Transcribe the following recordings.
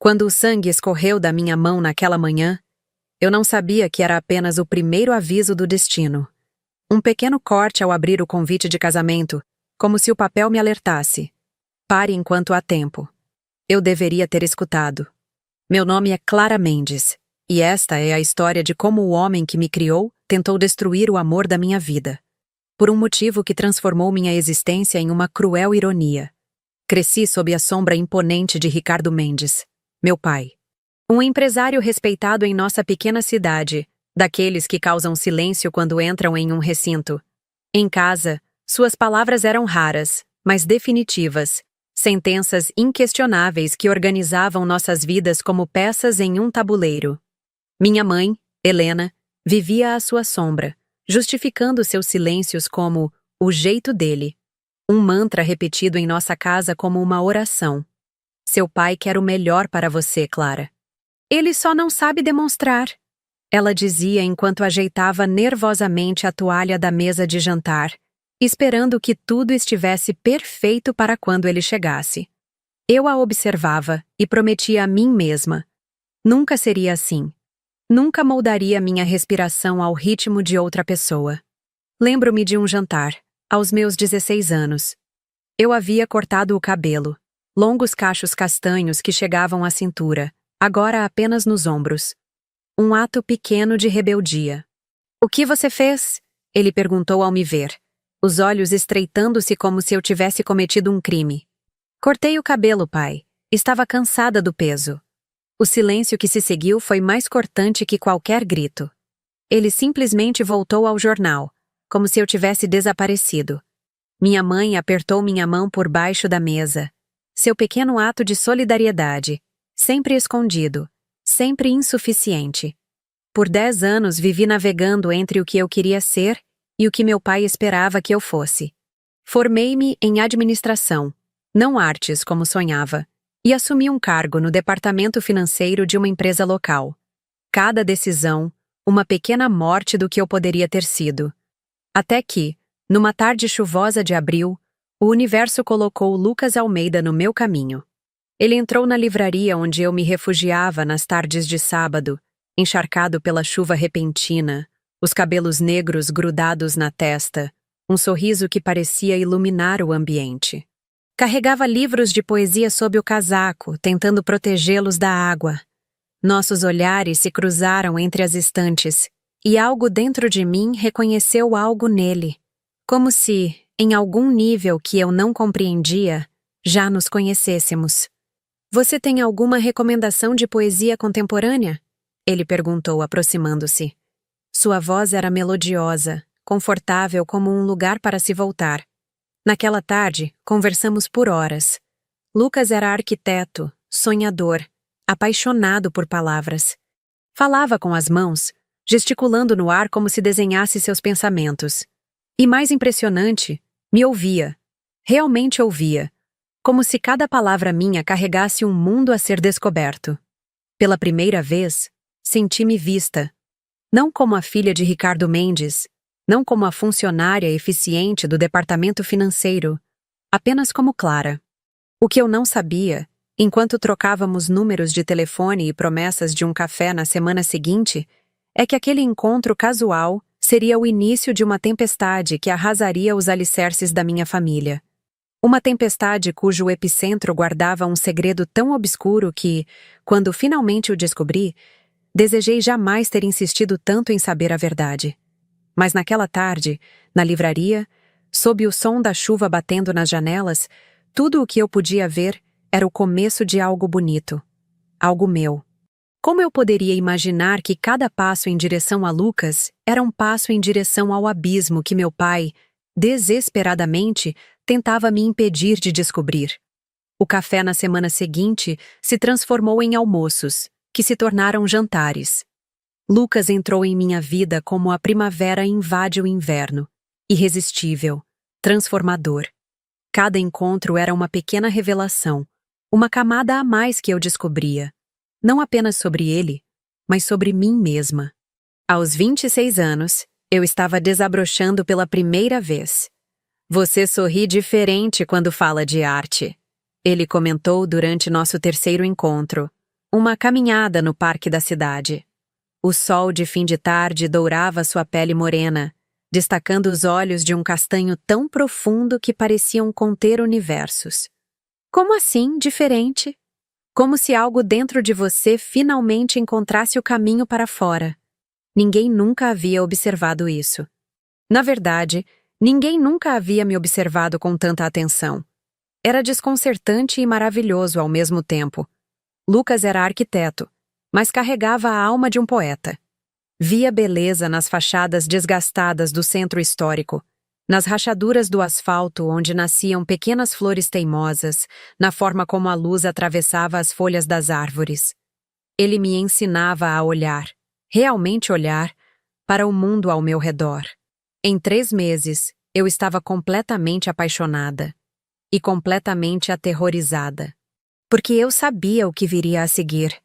Quando o sangue escorreu da minha mão naquela manhã, eu não sabia que era apenas o primeiro aviso do destino. Um pequeno corte ao abrir o convite de casamento, como se o papel me alertasse. Pare enquanto há tempo. Eu deveria ter escutado. Meu nome é Clara Mendes, e esta é a história de como o homem que me criou tentou destruir o amor da minha vida. Por um motivo que transformou minha existência em uma cruel ironia. Cresci sob a sombra imponente de Ricardo Mendes, meu pai. Um empresário respeitado em nossa pequena cidade, daqueles que causam silêncio quando entram em um recinto. Em casa, suas palavras eram raras, mas definitivas, sentenças inquestionáveis que organizavam nossas vidas como peças em um tabuleiro. Minha mãe, Helena, vivia à sua sombra, justificando seus silêncios como o jeito dele. Um mantra repetido em nossa casa como uma oração. Seu pai quer o melhor para você, Clara. Ele só não sabe demonstrar, ela dizia enquanto ajeitava nervosamente a toalha da mesa de jantar, esperando que tudo estivesse perfeito para quando ele chegasse. Eu a observava e prometia a mim mesma. Nunca seria assim. Nunca moldaria minha respiração ao ritmo de outra pessoa. Lembro-me de um jantar, aos meus 16 anos. Eu havia cortado o cabelo, longos cachos castanhos que chegavam à cintura, agora apenas nos ombros. Um ato pequeno de rebeldia. "O que você fez?" ele perguntou ao me ver, os olhos estreitando-se como se eu tivesse cometido um crime. "Cortei o cabelo, pai. Estava cansada do peso." O silêncio que se seguiu foi mais cortante que qualquer grito. Ele simplesmente voltou ao jornal, como se eu tivesse desaparecido. Minha mãe apertou minha mão por baixo da mesa. Seu pequeno ato de solidariedade, sempre escondido, sempre insuficiente. Por 10 anos vivi navegando entre o que eu queria ser e o que meu pai esperava que eu fosse. Formei-me em administração, não artes como sonhava, e assumi um cargo no departamento financeiro de uma empresa local. Cada decisão, uma pequena morte do que eu poderia ter sido. Até que, numa tarde chuvosa de abril, o universo colocou Lucas Almeida no meu caminho. Ele entrou na livraria onde eu me refugiava nas tardes de sábado, encharcado pela chuva repentina, os cabelos negros grudados na testa, um sorriso que parecia iluminar o ambiente. Carregava livros de poesia sob o casaco, tentando protegê-los da água. Nossos olhares se cruzaram entre as estantes, e algo dentro de mim reconheceu algo nele, como se, em algum nível que eu não compreendia, já nos conhecêssemos. "Você tem alguma recomendação de poesia contemporânea?" ele perguntou, aproximando-se. Sua voz era melodiosa, confortável como um lugar para se voltar. Naquela tarde, conversamos por horas. Lucas era arquiteto, sonhador, apaixonado por palavras. Falava com as mãos, gesticulando no ar como se desenhasse seus pensamentos. E mais impressionante, me ouvia. Realmente ouvia. Como se cada palavra minha carregasse um mundo a ser descoberto. Pela primeira vez, senti-me vista. Não como a filha de Ricardo Mendes, não como a funcionária eficiente do departamento financeiro, apenas como Clara. O que eu não sabia, enquanto trocávamos números de telefone e promessas de um café na semana seguinte, é que aquele encontro casual seria o início de uma tempestade que arrasaria os alicerces da minha família. Uma tempestade cujo epicentro guardava um segredo tão obscuro que, quando finalmente o descobri, desejei jamais ter insistido tanto em saber a verdade. Mas naquela tarde, na livraria, sob o som da chuva batendo nas janelas, tudo o que eu podia ver era o começo de algo bonito. Algo meu. Como eu poderia imaginar que cada passo em direção a Lucas era um passo em direção ao abismo que meu pai, desesperadamente, tentava me impedir de descobrir? O café na semana seguinte se transformou em almoços, que se tornaram jantares. Lucas entrou em minha vida como a primavera invade o inverno, irresistível, transformador. Cada encontro era uma pequena revelação, uma camada a mais que eu descobria, não apenas sobre ele, mas sobre mim mesma. Aos 26 anos, eu estava desabrochando pela primeira vez. "Você sorri diferente quando fala de arte", ele comentou durante nosso terceiro encontro. Uma caminhada no parque da cidade. O sol de fim de tarde dourava sua pele morena, destacando os olhos de um castanho tão profundo que pareciam conter universos. Como assim, diferente? Como se algo dentro de você finalmente encontrasse o caminho para fora. Ninguém nunca havia observado isso. Na verdade, ninguém nunca havia me observado com tanta atenção. Era desconcertante e maravilhoso ao mesmo tempo. Lucas era arquiteto, mas carregava a alma de um poeta. Via beleza nas fachadas desgastadas do centro histórico, nas rachaduras do asfalto onde nasciam pequenas flores teimosas, na forma como a luz atravessava as folhas das árvores. Ele me ensinava a olhar, realmente olhar, para o mundo ao meu redor. Em 3 meses, eu estava completamente apaixonada e completamente aterrorizada. Porque eu sabia o que viria a seguir.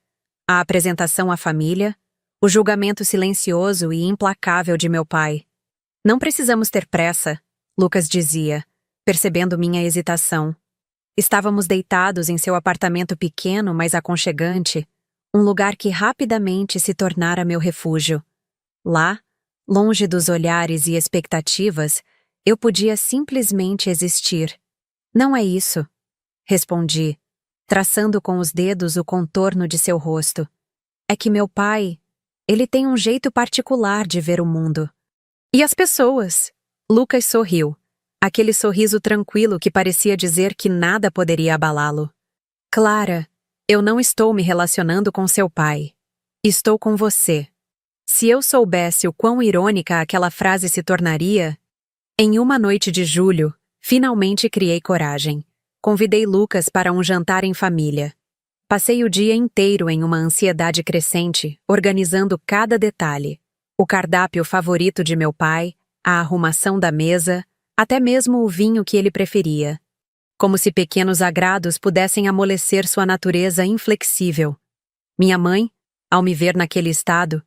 A apresentação à família, o julgamento silencioso e implacável de meu pai. Não precisamos ter pressa, Lucas dizia, percebendo minha hesitação. Estávamos deitados em seu apartamento pequeno, mas aconchegante, um lugar que rapidamente se tornara meu refúgio. Lá, longe dos olhares e expectativas, eu podia simplesmente existir. Não é isso, respondi, traçando com os dedos o contorno de seu rosto. É que meu pai, ele tem um jeito particular de ver o mundo. E as pessoas? Lucas sorriu, aquele sorriso tranquilo que parecia dizer que nada poderia abalá-lo. Clara, eu não estou me relacionando com seu pai. Estou com você. Se eu soubesse o quão irônica aquela frase se tornaria... Em uma noite de julho, finalmente criei coragem. Convidei Lucas para um jantar em família. Passei o dia inteiro em uma ansiedade crescente, organizando cada detalhe. O cardápio favorito de meu pai, a arrumação da mesa, até mesmo o vinho que ele preferia. Como se pequenos agrados pudessem amolecer sua natureza inflexível. Minha mãe, ao me ver naquele estado,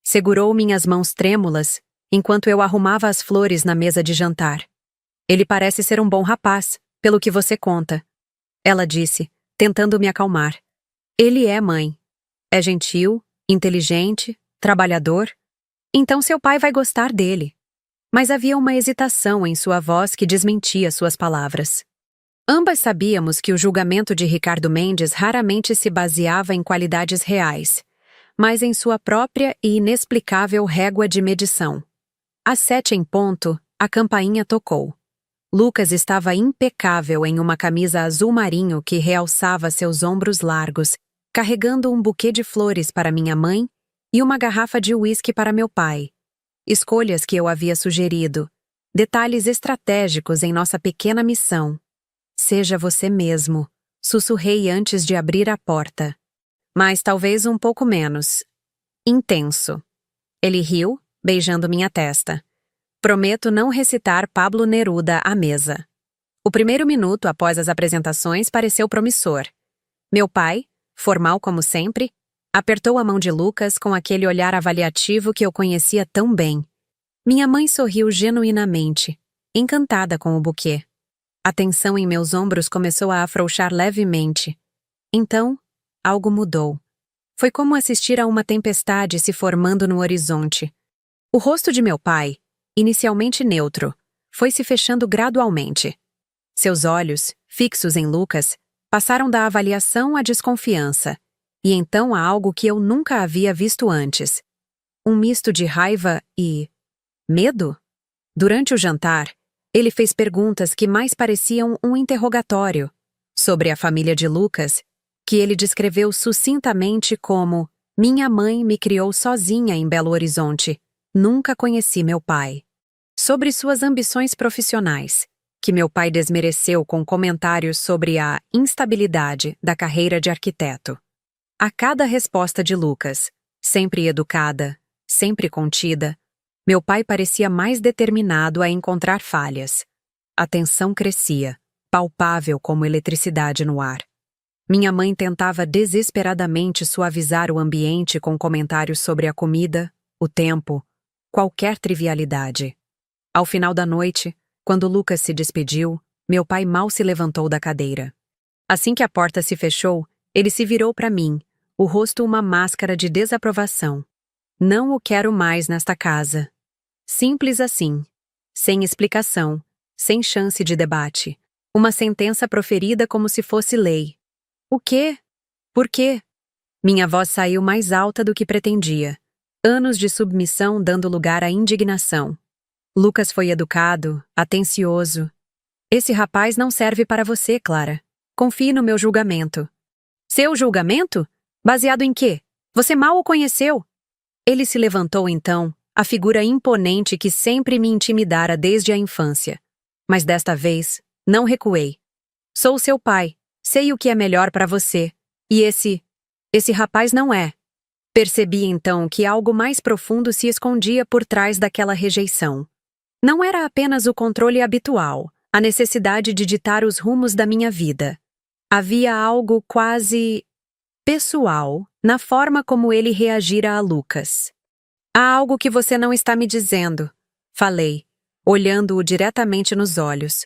segurou minhas mãos trêmulas enquanto eu arrumava as flores na mesa de jantar. Ele parece ser um bom rapaz, pelo que você conta. Ela disse, tentando me acalmar. Ele é, mãe. É gentil, inteligente, trabalhador. Então seu pai vai gostar dele. Mas havia uma hesitação em sua voz que desmentia suas palavras. Ambas sabíamos que o julgamento de Ricardo Mendes raramente se baseava em qualidades reais, mas em sua própria e inexplicável régua de medição. Às 7 em ponto, a campainha tocou. Lucas estava impecável em uma camisa azul marinho que realçava seus ombros largos, carregando um buquê de flores para minha mãe e uma garrafa de uísque para meu pai. Escolhas que eu havia sugerido, detalhes estratégicos em nossa pequena missão. Seja você mesmo, sussurrei antes de abrir a porta. Mas talvez um pouco menos. Intenso. Ele riu, beijando minha testa. Prometo não recitar Pablo Neruda à mesa. O primeiro minuto após as apresentações pareceu promissor. Meu pai, formal como sempre, apertou a mão de Lucas com aquele olhar avaliativo que eu conhecia tão bem. Minha mãe sorriu genuinamente, encantada com o buquê. A tensão em meus ombros começou a afrouxar levemente. Então, algo mudou. Foi como assistir a uma tempestade se formando no horizonte. O rosto de meu pai, inicialmente neutro, foi se fechando gradualmente. Seus olhos, fixos em Lucas, passaram da avaliação à desconfiança, e então a algo que eu nunca havia visto antes. Um misto de raiva e... medo? Durante o jantar, ele fez perguntas que mais pareciam um interrogatório sobre a família de Lucas, que ele descreveu sucintamente como: minha mãe me criou sozinha em Belo Horizonte. Nunca conheci meu pai. Sobre suas ambições profissionais, que meu pai desmereceu com comentários sobre a instabilidade da carreira de arquiteto. A cada resposta de Lucas, sempre educada, sempre contida, meu pai parecia mais determinado a encontrar falhas. A tensão crescia, palpável como eletricidade no ar. Minha mãe tentava desesperadamente suavizar o ambiente com comentários sobre a comida, o tempo, qualquer trivialidade. Ao final da noite, quando Lucas se despediu, meu pai mal se levantou da cadeira. Assim que a porta se fechou, ele se virou para mim, o rosto uma máscara de desaprovação. Não o quero mais nesta casa. Simples assim. Sem explicação, sem chance de debate. Uma sentença proferida como se fosse lei. O quê? Por quê? Minha voz saiu mais alta do que pretendia. Anos de submissão dando lugar à indignação. Lucas foi educado, atencioso. Esse rapaz não serve para você, Clara. Confie no meu julgamento. Seu julgamento? Baseado em quê? Você mal o conheceu. Ele se levantou então, a figura imponente que sempre me intimidara desde a infância. Mas desta vez, não recuei. Sou seu pai, sei o que é melhor para você. E esse rapaz não é. Percebi então que algo mais profundo se escondia por trás daquela rejeição. Não era apenas o controle habitual, a necessidade de ditar os rumos da minha vida. Havia algo quase pessoal na forma como ele reagira a Lucas. Há algo que você não está me dizendo, falei, olhando-o diretamente nos olhos.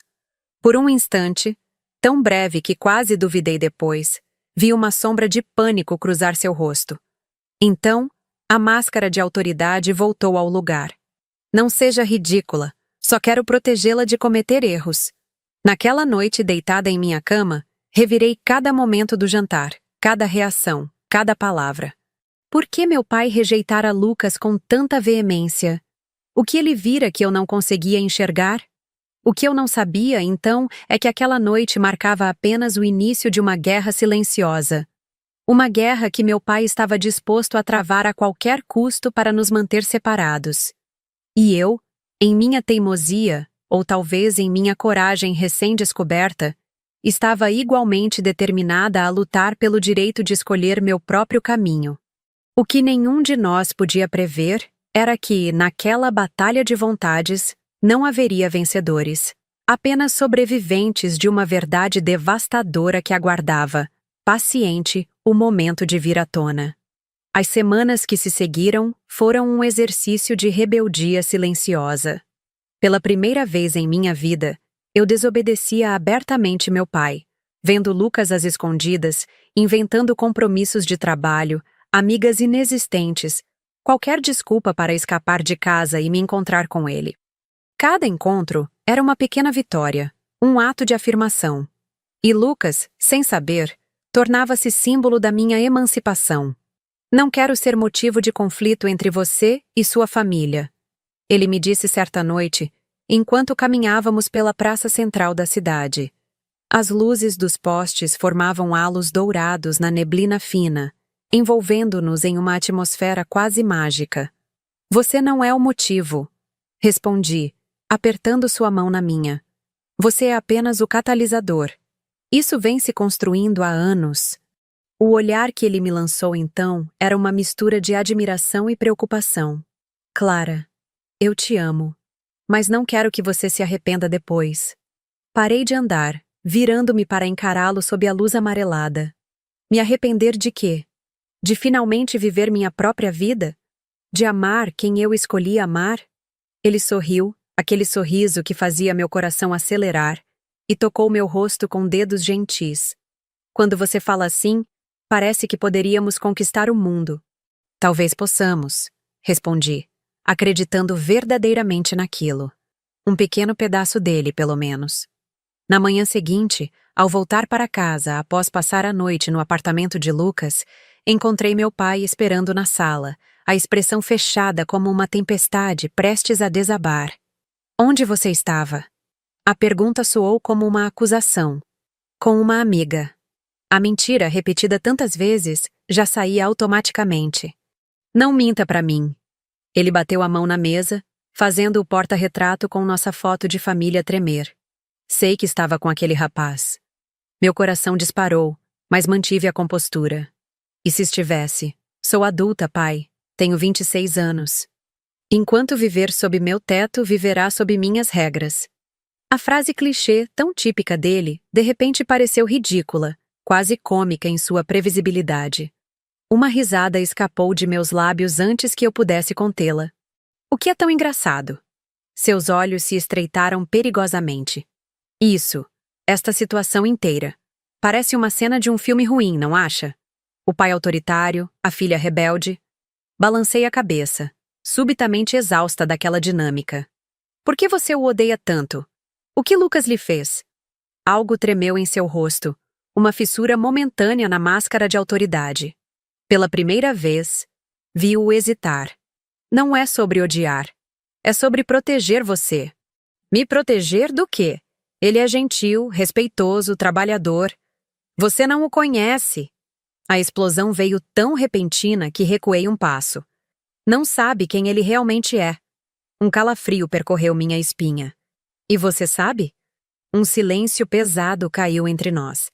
Por um instante, tão breve que quase duvidei depois, vi uma sombra de pânico cruzar seu rosto. Então, a máscara de autoridade voltou ao lugar. Não seja ridícula, só quero protegê-la de cometer erros. Naquela noite, deitada em minha cama, revirei cada momento do jantar, cada reação, cada palavra. Por que meu pai rejeitara Lucas com tanta veemência? O que ele vira que eu não conseguia enxergar? O que eu não sabia, então, é que aquela noite marcava apenas o início de uma guerra silenciosa. Uma guerra que meu pai estava disposto a travar a qualquer custo para nos manter separados. E eu, em minha teimosia, ou talvez em minha coragem recém-descoberta, estava igualmente determinada a lutar pelo direito de escolher meu próprio caminho. O que nenhum de nós podia prever era que, naquela batalha de vontades, não haveria vencedores, apenas sobreviventes de uma verdade devastadora que aguardava, paciente, o momento de vir à tona. As semanas que se seguiram foram um exercício de rebeldia silenciosa. Pela primeira vez em minha vida, eu desobedecia abertamente meu pai, vendo Lucas às escondidas, inventando compromissos de trabalho, amigas inexistentes, qualquer desculpa para escapar de casa e me encontrar com ele. Cada encontro era uma pequena vitória, um ato de afirmação. E Lucas, sem saber, tornava-se símbolo da minha emancipação. Não quero ser motivo de conflito entre você e sua família. Ele me disse certa noite, enquanto caminhávamos pela praça central da cidade. As luzes dos postes formavam halos dourados na neblina fina, envolvendo-nos em uma atmosfera quase mágica. Você não é o motivo, respondi, apertando sua mão na minha. Você é apenas o catalisador. Isso vem se construindo há anos. O olhar que ele me lançou então era uma mistura de admiração e preocupação. Clara, eu te amo, mas não quero que você se arrependa depois. Parei de andar, virando-me para encará-lo sob a luz amarelada. Me arrepender de quê? De finalmente viver minha própria vida? De amar quem eu escolhi amar? Ele sorriu, aquele sorriso que fazia meu coração acelerar, e tocou meu rosto com dedos gentis. Quando você fala assim, parece que poderíamos conquistar o mundo. Talvez possamos, respondi, acreditando verdadeiramente naquilo. Um pequeno pedaço dele, pelo menos. Na manhã seguinte, ao voltar para casa após passar a noite no apartamento de Lucas, encontrei meu pai esperando na sala, a expressão fechada como uma tempestade prestes a desabar. Onde você estava? A pergunta soou como uma acusação. Com uma amiga. A mentira, repetida tantas vezes, já saía automaticamente. Não minta para mim. Ele bateu a mão na mesa, fazendo o porta-retrato com nossa foto de família tremer. Sei que estava com aquele rapaz. Meu coração disparou, mas mantive a compostura. E se estivesse? Sou adulta, pai. Tenho 26 anos. Enquanto viver sob meu teto, viverá sob minhas regras. A frase clichê, tão típica dele, de repente pareceu ridícula, quase cômica em sua previsibilidade. Uma risada escapou de meus lábios antes que eu pudesse contê-la. O que é tão engraçado? Seus olhos se estreitaram perigosamente. Isso, esta situação inteira. Parece uma cena de um filme ruim, não acha? O pai autoritário, a filha rebelde. Balancei a cabeça, subitamente exausta daquela dinâmica. Por que você o odeia tanto? O que Lucas lhe fez? Algo tremeu em seu rosto, uma fissura momentânea na máscara de autoridade. Pela primeira vez, vi-o hesitar. Não é sobre odiar. É sobre proteger você. Me proteger do quê? Ele é gentil, respeitoso, trabalhador. Você não o conhece. A explosão veio tão repentina que recuei um passo. Não sabe quem ele realmente é. Um calafrio percorreu minha espinha. E você sabe? Um silêncio pesado caiu entre nós.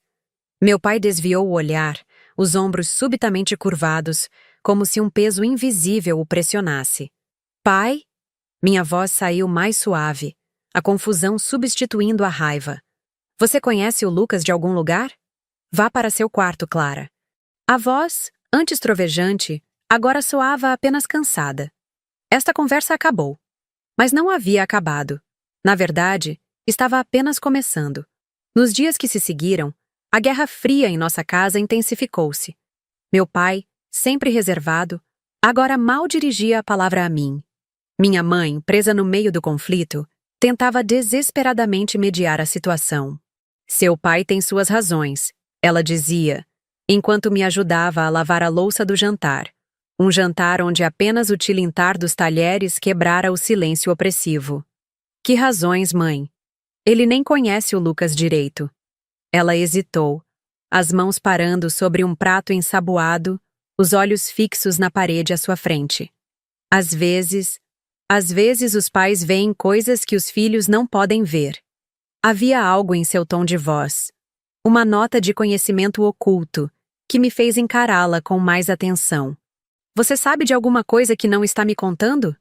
Meu pai desviou o olhar, os ombros subitamente curvados, como se um peso invisível o pressionasse. Pai? Minha voz saiu mais suave, a confusão substituindo a raiva. Você conhece o Lucas de algum lugar? Vá para seu quarto, Clara. A voz, antes trovejante, agora soava apenas cansada. Esta conversa acabou. Mas não havia acabado. Na verdade, estava apenas começando. Nos dias que se seguiram, a guerra fria em nossa casa intensificou-se. Meu pai, sempre reservado, agora mal dirigia a palavra a mim. Minha mãe, presa no meio do conflito, tentava desesperadamente mediar a situação. Seu pai tem suas razões, ela dizia, enquanto me ajudava a lavar a louça do jantar. Um jantar onde apenas o tilintar dos talheres quebrara o silêncio opressivo. Que razões, mãe? Ele nem conhece o Lucas direito. Ela hesitou, as mãos parando sobre um prato ensaboado, os olhos fixos na parede à sua frente. Às vezes os pais veem coisas que os filhos não podem ver. Havia algo em seu tom de voz, uma nota de conhecimento oculto, que me fez encará-la com mais atenção. Você sabe de alguma coisa que não está me contando?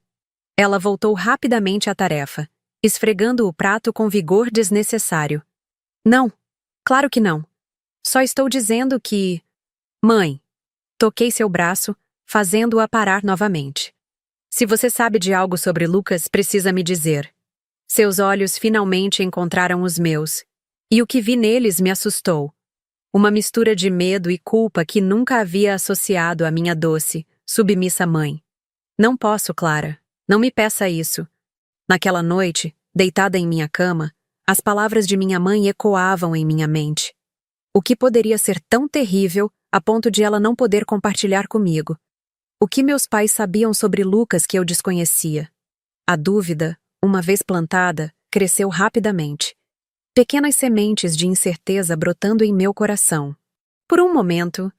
Ela voltou rapidamente à tarefa, esfregando o prato com vigor desnecessário. Não, claro que não. Só estou dizendo que... Mãe, toquei seu braço, fazendo-a parar novamente. Se você sabe de algo sobre Lucas, precisa me dizer. Seus olhos finalmente encontraram os meus, e o que vi neles me assustou. Uma mistura de medo e culpa que nunca havia associado à minha doce, submissa mãe. Não posso, Clara. Não me peça isso. Naquela noite, deitada em minha cama, as palavras de minha mãe ecoavam em minha mente. O que poderia ser tão terrível a ponto de ela não poder compartilhar comigo? O que meus pais sabiam sobre Lucas que eu desconhecia? A dúvida, uma vez plantada, cresceu rapidamente. Pequenas sementes de incerteza brotando em meu coração. Por um momento,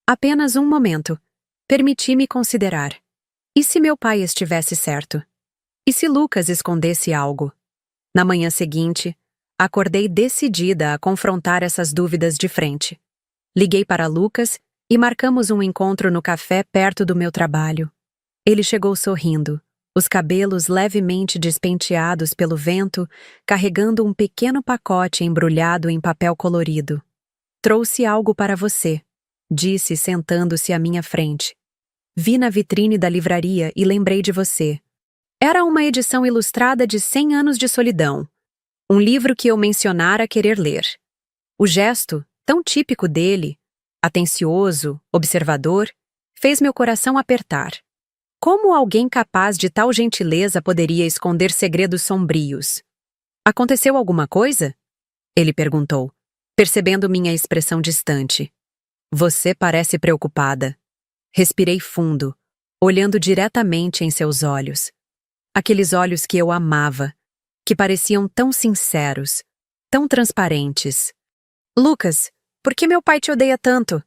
apenas um momento, permiti-me considerar. E se meu pai estivesse certo? E se Lucas escondesse algo? Na manhã seguinte, acordei decidida a confrontar essas dúvidas de frente. Liguei para Lucas e marcamos um encontro no café perto do meu trabalho. Ele chegou sorrindo, os cabelos levemente despenteados pelo vento, carregando um pequeno pacote embrulhado em papel colorido. Trouxe algo para você, disse sentando-se à minha frente. Vi na vitrine da livraria e lembrei de você. Era uma edição ilustrada de 100 anos de solidão. Um livro que eu mencionara querer ler. O gesto, tão típico dele, atencioso, observador, fez meu coração apertar. Como alguém capaz de tal gentileza poderia esconder segredos sombrios? Aconteceu alguma coisa? Ele perguntou, percebendo minha expressão distante. Você parece preocupada. Respirei fundo, olhando diretamente em seus olhos. Aqueles olhos que eu amava, que pareciam tão sinceros, tão transparentes. Lucas, por que meu pai te odeia tanto?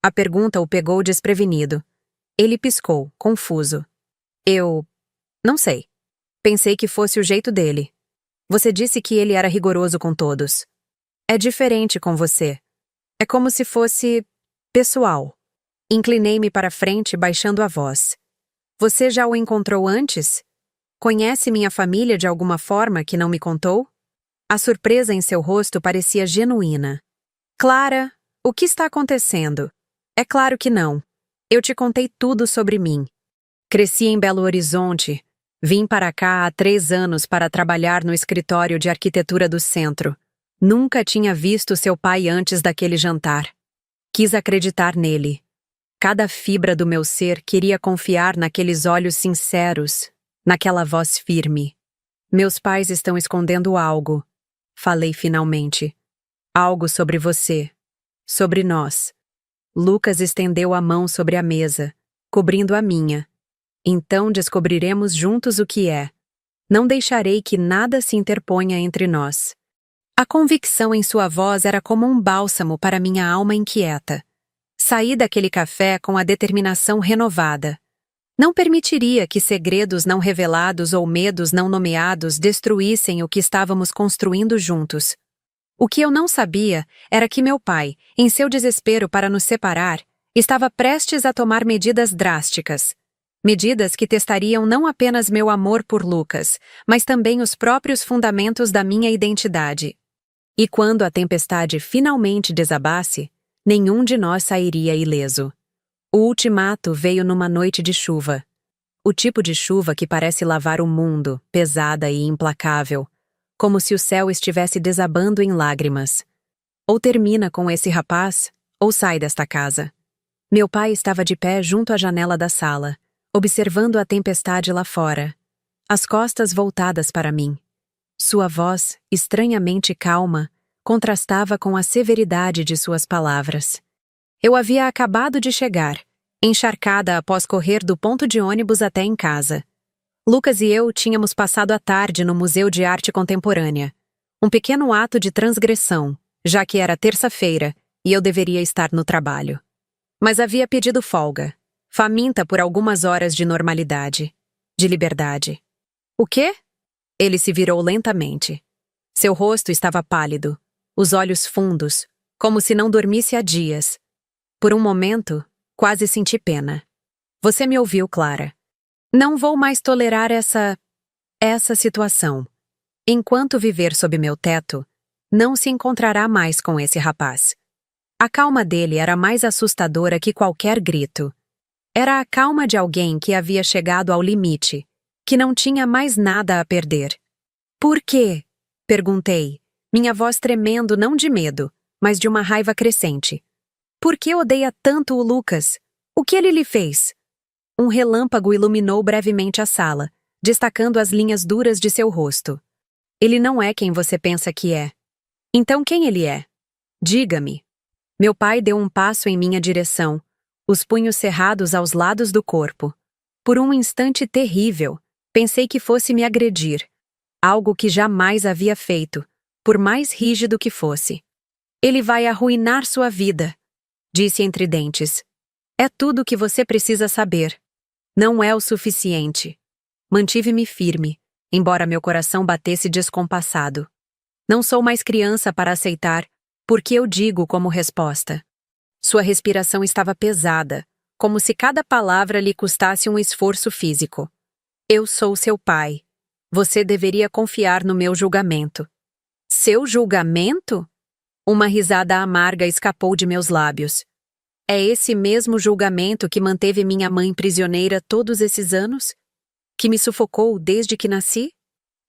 A pergunta o pegou desprevenido. Ele piscou, confuso. Eu... não sei. Pensei que fosse o jeito dele. Você disse que ele era rigoroso com todos. É diferente com você. É como se fosse... pessoal. Inclinei-me para frente, baixando a voz. Você já o encontrou antes? Conhece minha família de alguma forma que não me contou? A surpresa em seu rosto parecia genuína. Clara, o que está acontecendo? É claro que não. Eu te contei tudo sobre mim. Cresci em Belo Horizonte. Vim para cá há 3 anos para trabalhar no escritório de arquitetura do centro. Nunca tinha visto seu pai antes daquele jantar. Quis acreditar nele. Cada fibra do meu ser queria confiar naqueles olhos sinceros, naquela voz firme. Meus pais estão escondendo algo, falei finalmente. Algo sobre você, sobre nós. Lucas estendeu a mão sobre a mesa, cobrindo a minha. Então descobriremos juntos o que é. Não deixarei que nada se interponha entre nós. A convicção em sua voz era como um bálsamo para minha alma inquieta. Saí daquele café com a determinação renovada. Não permitiria que segredos não revelados ou medos não nomeados destruíssem o que estávamos construindo juntos. O que eu não sabia era que meu pai, em seu desespero para nos separar, estava prestes a tomar medidas drásticas. Medidas que testariam não apenas meu amor por Lucas, mas também os próprios fundamentos da minha identidade. E quando a tempestade finalmente desabasse, nenhum de nós sairia ileso. O ultimato veio numa noite de chuva. O tipo de chuva que parece lavar o mundo, pesada e implacável, como se o céu estivesse desabando em lágrimas. Ou termina com esse rapaz, ou sai desta casa. Meu pai estava de pé junto à janela da sala, observando a tempestade lá fora, as costas voltadas para mim. Sua voz, estranhamente calma, contrastava com a severidade de suas palavras. Eu havia acabado de chegar, encharcada após correr do ponto de ônibus até em casa. Lucas e eu tínhamos passado a tarde no Museu de Arte Contemporânea. Um pequeno ato de transgressão, já que era terça-feira e eu deveria estar no trabalho. Mas havia pedido folga, faminta por algumas horas de normalidade, de liberdade. O quê? Ele se virou lentamente. Seu rosto estava pálido, os olhos fundos, como se não dormisse há dias. Por um momento, quase senti pena. Você me ouviu, Clara. Não vou mais tolerar essa situação. Enquanto viver sob meu teto, não se encontrará mais com esse rapaz. A calma dele era mais assustadora que qualquer grito. Era a calma de alguém que havia chegado ao limite, que não tinha mais nada a perder. Por quê? Perguntei, minha voz tremendo não de medo, mas de uma raiva crescente. Por que odeia tanto o Lucas? O que ele lhe fez? Um relâmpago iluminou brevemente a sala, destacando as linhas duras de seu rosto. Ele não é quem você pensa que é. Então quem ele é? Diga-me. Meu pai deu um passo em minha direção, os punhos cerrados aos lados do corpo. Por um instante terrível, pensei que fosse me agredir. Algo que jamais havia feito, por mais rígido que fosse. Ele vai arruinar sua vida, disse entre dentes. É tudo o que você precisa saber. Não é o suficiente. Mantive-me firme, embora meu coração batesse descompassado. Não sou mais criança para aceitar, porque eu digo como resposta. Sua respiração estava pesada, como se cada palavra lhe custasse um esforço físico. Eu sou seu pai. Você deveria confiar no meu julgamento. Seu julgamento? Uma risada amarga escapou de meus lábios. É esse mesmo julgamento que manteve minha mãe prisioneira todos esses anos? Que me sufocou desde que nasci?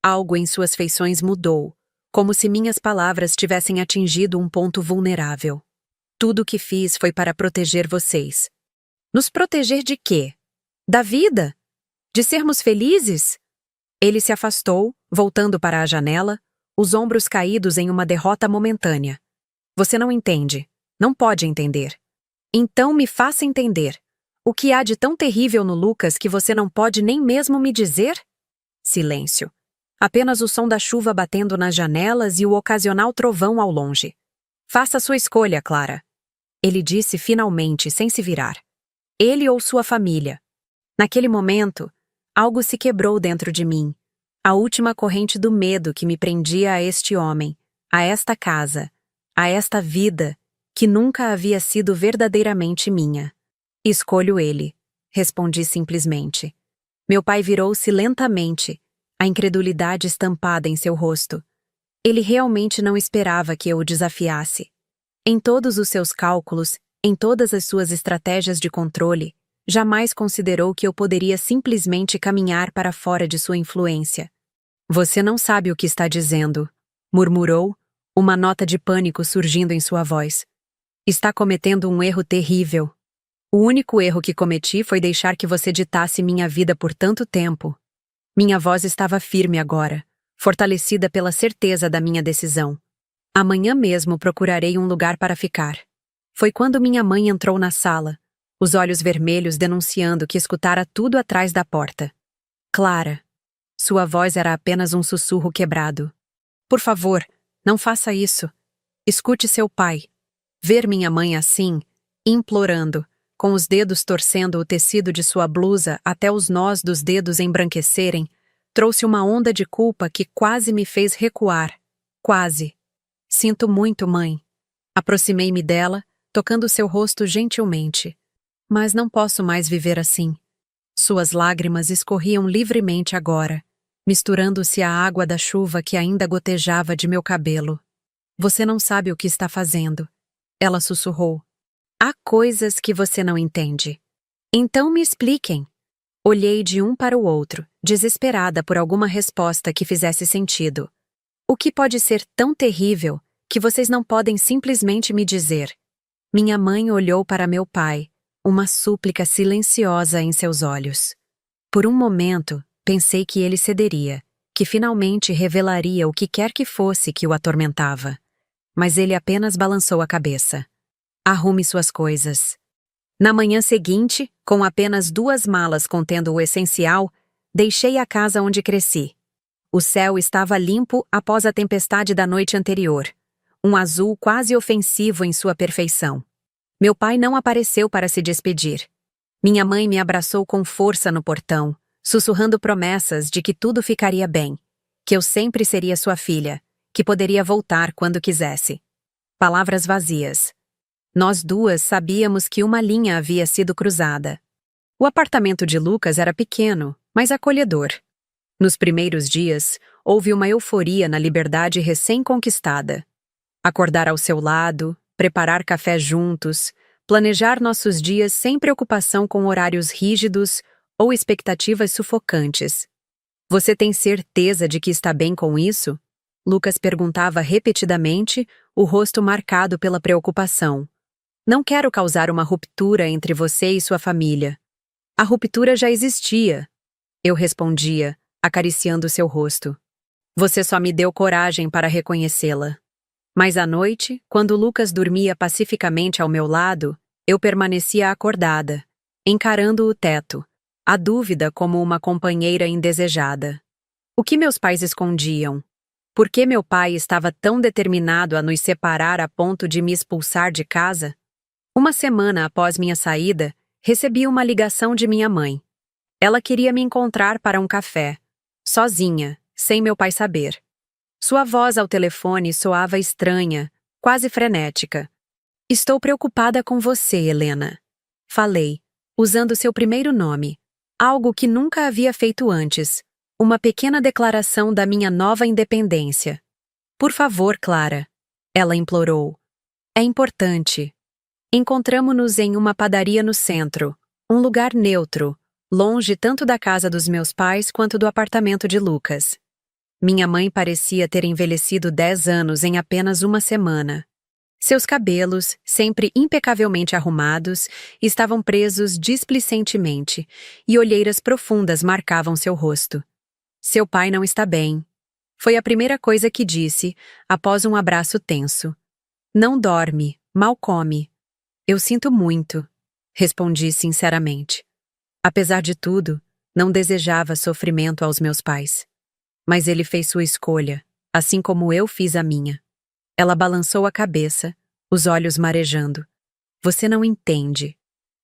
Algo em suas feições mudou, como se minhas palavras tivessem atingido um ponto vulnerável. Tudo o que fiz foi para proteger vocês. Nos proteger de quê? Da vida? De sermos felizes? Ele se afastou, voltando para a janela, os ombros caídos em uma derrota momentânea. Você não entende. Não pode entender. Então me faça entender. O que há de tão terrível no Lucas que você não pode nem mesmo me dizer? Silêncio. Apenas o som da chuva batendo nas janelas e o ocasional trovão ao longe. Faça sua escolha, Clara. Ele disse finalmente, sem se virar. Ele ou sua família. Naquele momento, algo se quebrou dentro de mim. A última corrente do medo que me prendia a este homem, a esta casa, a esta vida, que nunca havia sido verdadeiramente minha. Escolho ele, respondi simplesmente. Meu pai virou-se lentamente, a incredulidade estampada em seu rosto. Ele realmente não esperava que eu o desafiasse. Em todos os seus cálculos, em todas as suas estratégias de controle, jamais considerou que eu poderia simplesmente caminhar para fora de sua influência. Você não sabe o que está dizendo, murmurou, uma nota de pânico surgindo em sua voz. Está cometendo um erro terrível. O único erro que cometi foi deixar que você ditasse minha vida por tanto tempo. Minha voz estava firme agora, fortalecida pela certeza da minha decisão. Amanhã mesmo procurarei um lugar para ficar. Foi quando minha mãe entrou na sala, os olhos vermelhos denunciando que escutara tudo atrás da porta. Clara. Sua voz era apenas um sussurro quebrado. Por favor, não faça isso. Escute seu pai. Ver minha mãe assim, implorando, com os dedos torcendo o tecido de sua blusa até os nós dos dedos embranquecerem, trouxe uma onda de culpa que quase me fez recuar. Quase. Sinto muito, mãe. Aproximei-me dela, tocando seu rosto gentilmente. Mas não posso mais viver assim. Suas lágrimas escorriam livremente agora, misturando-se à água da chuva que ainda gotejava de meu cabelo. Você não sabe o que está fazendo. Ela sussurrou. Há coisas que você não entende. Então me expliquem. Olhei de um para o outro, desesperada por alguma resposta que fizesse sentido. O que pode ser tão terrível que vocês não podem simplesmente me dizer? Minha mãe olhou para meu pai, uma súplica silenciosa em seus olhos. Por um momento, pensei que ele cederia, que finalmente revelaria o que quer que fosse que o atormentava. Mas ele apenas balançou a cabeça. Arrume suas coisas. Na manhã seguinte, com apenas 2 malas contendo o essencial, deixei a casa onde cresci. O céu estava limpo após a tempestade da noite anterior, um azul quase ofensivo em sua perfeição. Meu pai não apareceu para se despedir. Minha mãe me abraçou com força no portão, sussurrando promessas de que tudo ficaria bem, que eu sempre seria sua filha, que poderia voltar quando quisesse. Palavras vazias. Nós duas sabíamos que uma linha havia sido cruzada. O apartamento de Lucas era pequeno, mas acolhedor. Nos primeiros dias, houve uma euforia na liberdade recém-conquistada. Acordar ao seu lado, preparar café juntos, planejar nossos dias sem preocupação com horários rígidos ou expectativas sufocantes. Você tem certeza de que está bem com isso? Lucas perguntava repetidamente, o rosto marcado pela preocupação. Não quero causar uma ruptura entre você e sua família. A ruptura já existia. Eu respondia, acariciando seu rosto. Você só me deu coragem para reconhecê-la. Mas à noite, quando Lucas dormia pacificamente ao meu lado, eu permanecia acordada, encarando o teto, a dúvida como uma companheira indesejada. O que meus pais escondiam? Por que meu pai estava tão determinado a nos separar a ponto de me expulsar de casa? Uma semana após minha saída, recebi uma ligação de minha mãe. Ela queria me encontrar para um café, sozinha, sem meu pai saber. Sua voz ao telefone soava estranha, quase frenética. Estou preocupada com você, Helena. Falei, usando seu primeiro nome, algo que nunca havia feito antes, uma pequena declaração da minha nova independência. Por favor, Clara, ela implorou. É importante. Encontramo-nos em uma padaria no centro, um lugar neutro, longe tanto da casa dos meus pais quanto do apartamento de Lucas. Minha mãe parecia ter envelhecido 10 anos em apenas uma semana. Seus cabelos, sempre impecavelmente arrumados, estavam presos displicentemente, e olheiras profundas marcavam seu rosto. Seu pai não está bem. Foi a primeira coisa que disse, após um abraço tenso. Não dorme, mal come. Eu sinto muito, respondi sinceramente. Apesar de tudo, não desejava sofrimento aos meus pais. Mas ele fez sua escolha, assim como eu fiz a minha. Ela balançou a cabeça, os olhos marejando. Você não entende.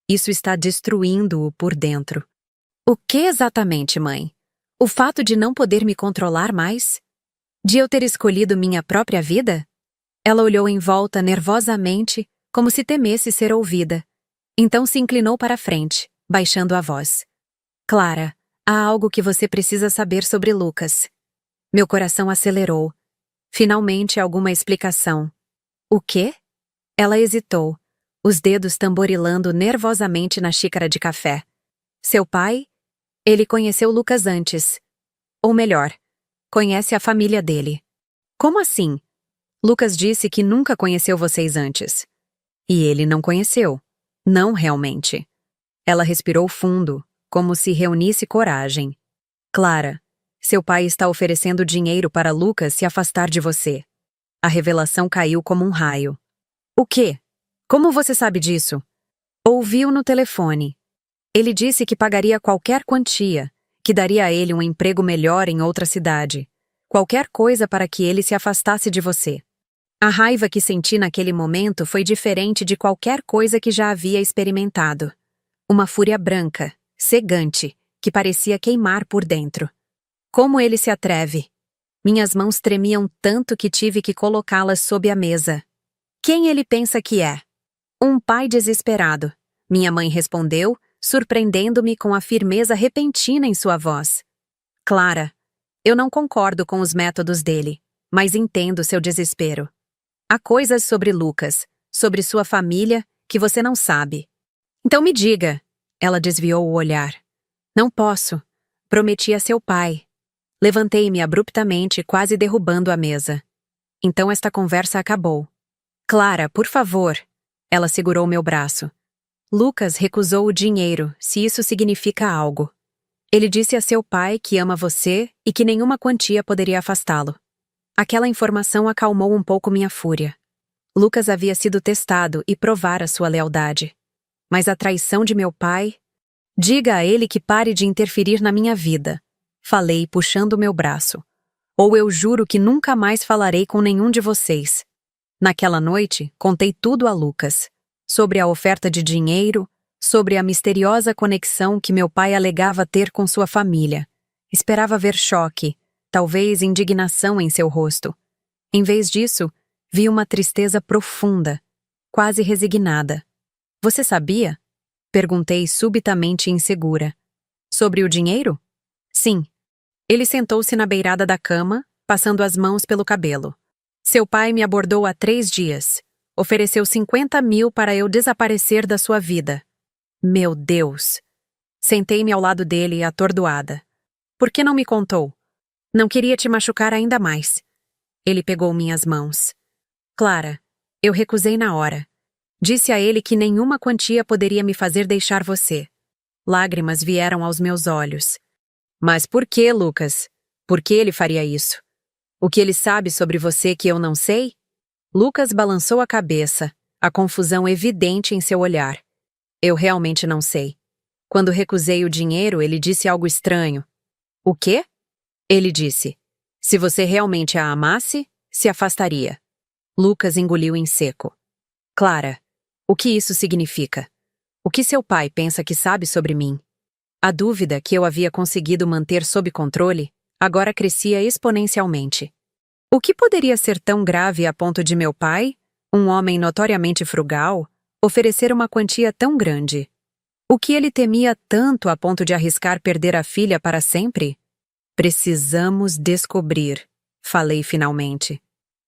Isso está destruindo-o por dentro. O que exatamente, mãe? O fato de não poder me controlar mais? De eu ter escolhido minha própria vida? Ela olhou em volta nervosamente, como se temesse ser ouvida. Então se inclinou para a frente, baixando a voz. Clara, há algo que você precisa saber sobre Lucas. Meu coração acelerou. Finalmente alguma explicação. O quê? Ela hesitou, os dedos tamborilando nervosamente na xícara de café. Seu pai? Ele conheceu Lucas antes. Ou melhor, conhece a família dele. Como assim? Lucas disse que nunca conheceu vocês antes. E ele não conheceu. Não realmente. Ela respirou fundo, como se reunisse coragem. Clara, seu pai está oferecendo dinheiro para Lucas se afastar de você. A revelação caiu como um raio. O quê? Como você sabe disso? Ouviu no telefone. Ele disse que pagaria qualquer quantia, que daria a ele um emprego melhor em outra cidade. Qualquer coisa para que ele se afastasse de você. A raiva que senti naquele momento foi diferente de qualquer coisa que já havia experimentado. Uma fúria branca, cegante, que parecia queimar por dentro. Como ele se atreve? Minhas mãos tremiam tanto que tive que colocá-las sob a mesa. Quem ele pensa que é? Um pai desesperado. Minha mãe respondeu, surpreendendo-me com a firmeza repentina em sua voz. Clara, eu não concordo com os métodos dele, mas entendo seu desespero. Há coisas sobre Lucas, sobre sua família, que você não sabe. Então me diga. Ela desviou o olhar. Não posso. Prometi a seu pai. Levantei-me abruptamente, quase derrubando a mesa. Então esta conversa acabou. Clara, por favor. Ela segurou meu braço. Lucas recusou o dinheiro, se isso significa algo. Ele disse a seu pai que ama você e que nenhuma quantia poderia afastá-lo. Aquela informação acalmou um pouco minha fúria. Lucas havia sido testado e provara sua lealdade. Mas a traição de meu pai... Diga a ele que pare de interferir na minha vida. Falei, puxando meu braço. Ou eu juro que nunca mais falarei com nenhum de vocês. Naquela noite, contei tudo a Lucas. Sobre a oferta de dinheiro, sobre a misteriosa conexão que meu pai alegava ter com sua família. Esperava ver choque, talvez indignação em seu rosto. Em vez disso, vi uma tristeza profunda, quase resignada. Você sabia? Perguntei subitamente insegura. Sobre o dinheiro? Sim. Ele sentou-se na beirada da cama, passando as mãos pelo cabelo. Seu pai me abordou há 3 dias. Ofereceu 50 mil para eu desaparecer da sua vida. Meu Deus! Sentei-me ao lado dele, atordoada. Por que não me contou? Não queria te machucar ainda mais. Ele pegou minhas mãos. Clara, eu recusei na hora. Disse a ele que nenhuma quantia poderia me fazer deixar você. Lágrimas vieram aos meus olhos. Mas por que, Lucas? Por que ele faria isso? O que ele sabe sobre você que eu não sei? Lucas balançou a cabeça, a confusão evidente em seu olhar. Eu realmente não sei. Quando recusei o dinheiro, ele disse algo estranho. O quê? Ele disse, se você realmente a amasse, se afastaria. Lucas engoliu em seco. Clara, o que isso significa? O que seu pai pensa que sabe sobre mim? A dúvida que eu havia conseguido manter sob controle agora crescia exponencialmente. O que poderia ser tão grave a ponto de meu pai, um homem notoriamente frugal, oferecer uma quantia tão grande? O que ele temia tanto a ponto de arriscar perder a filha para sempre? Precisamos descobrir, falei finalmente.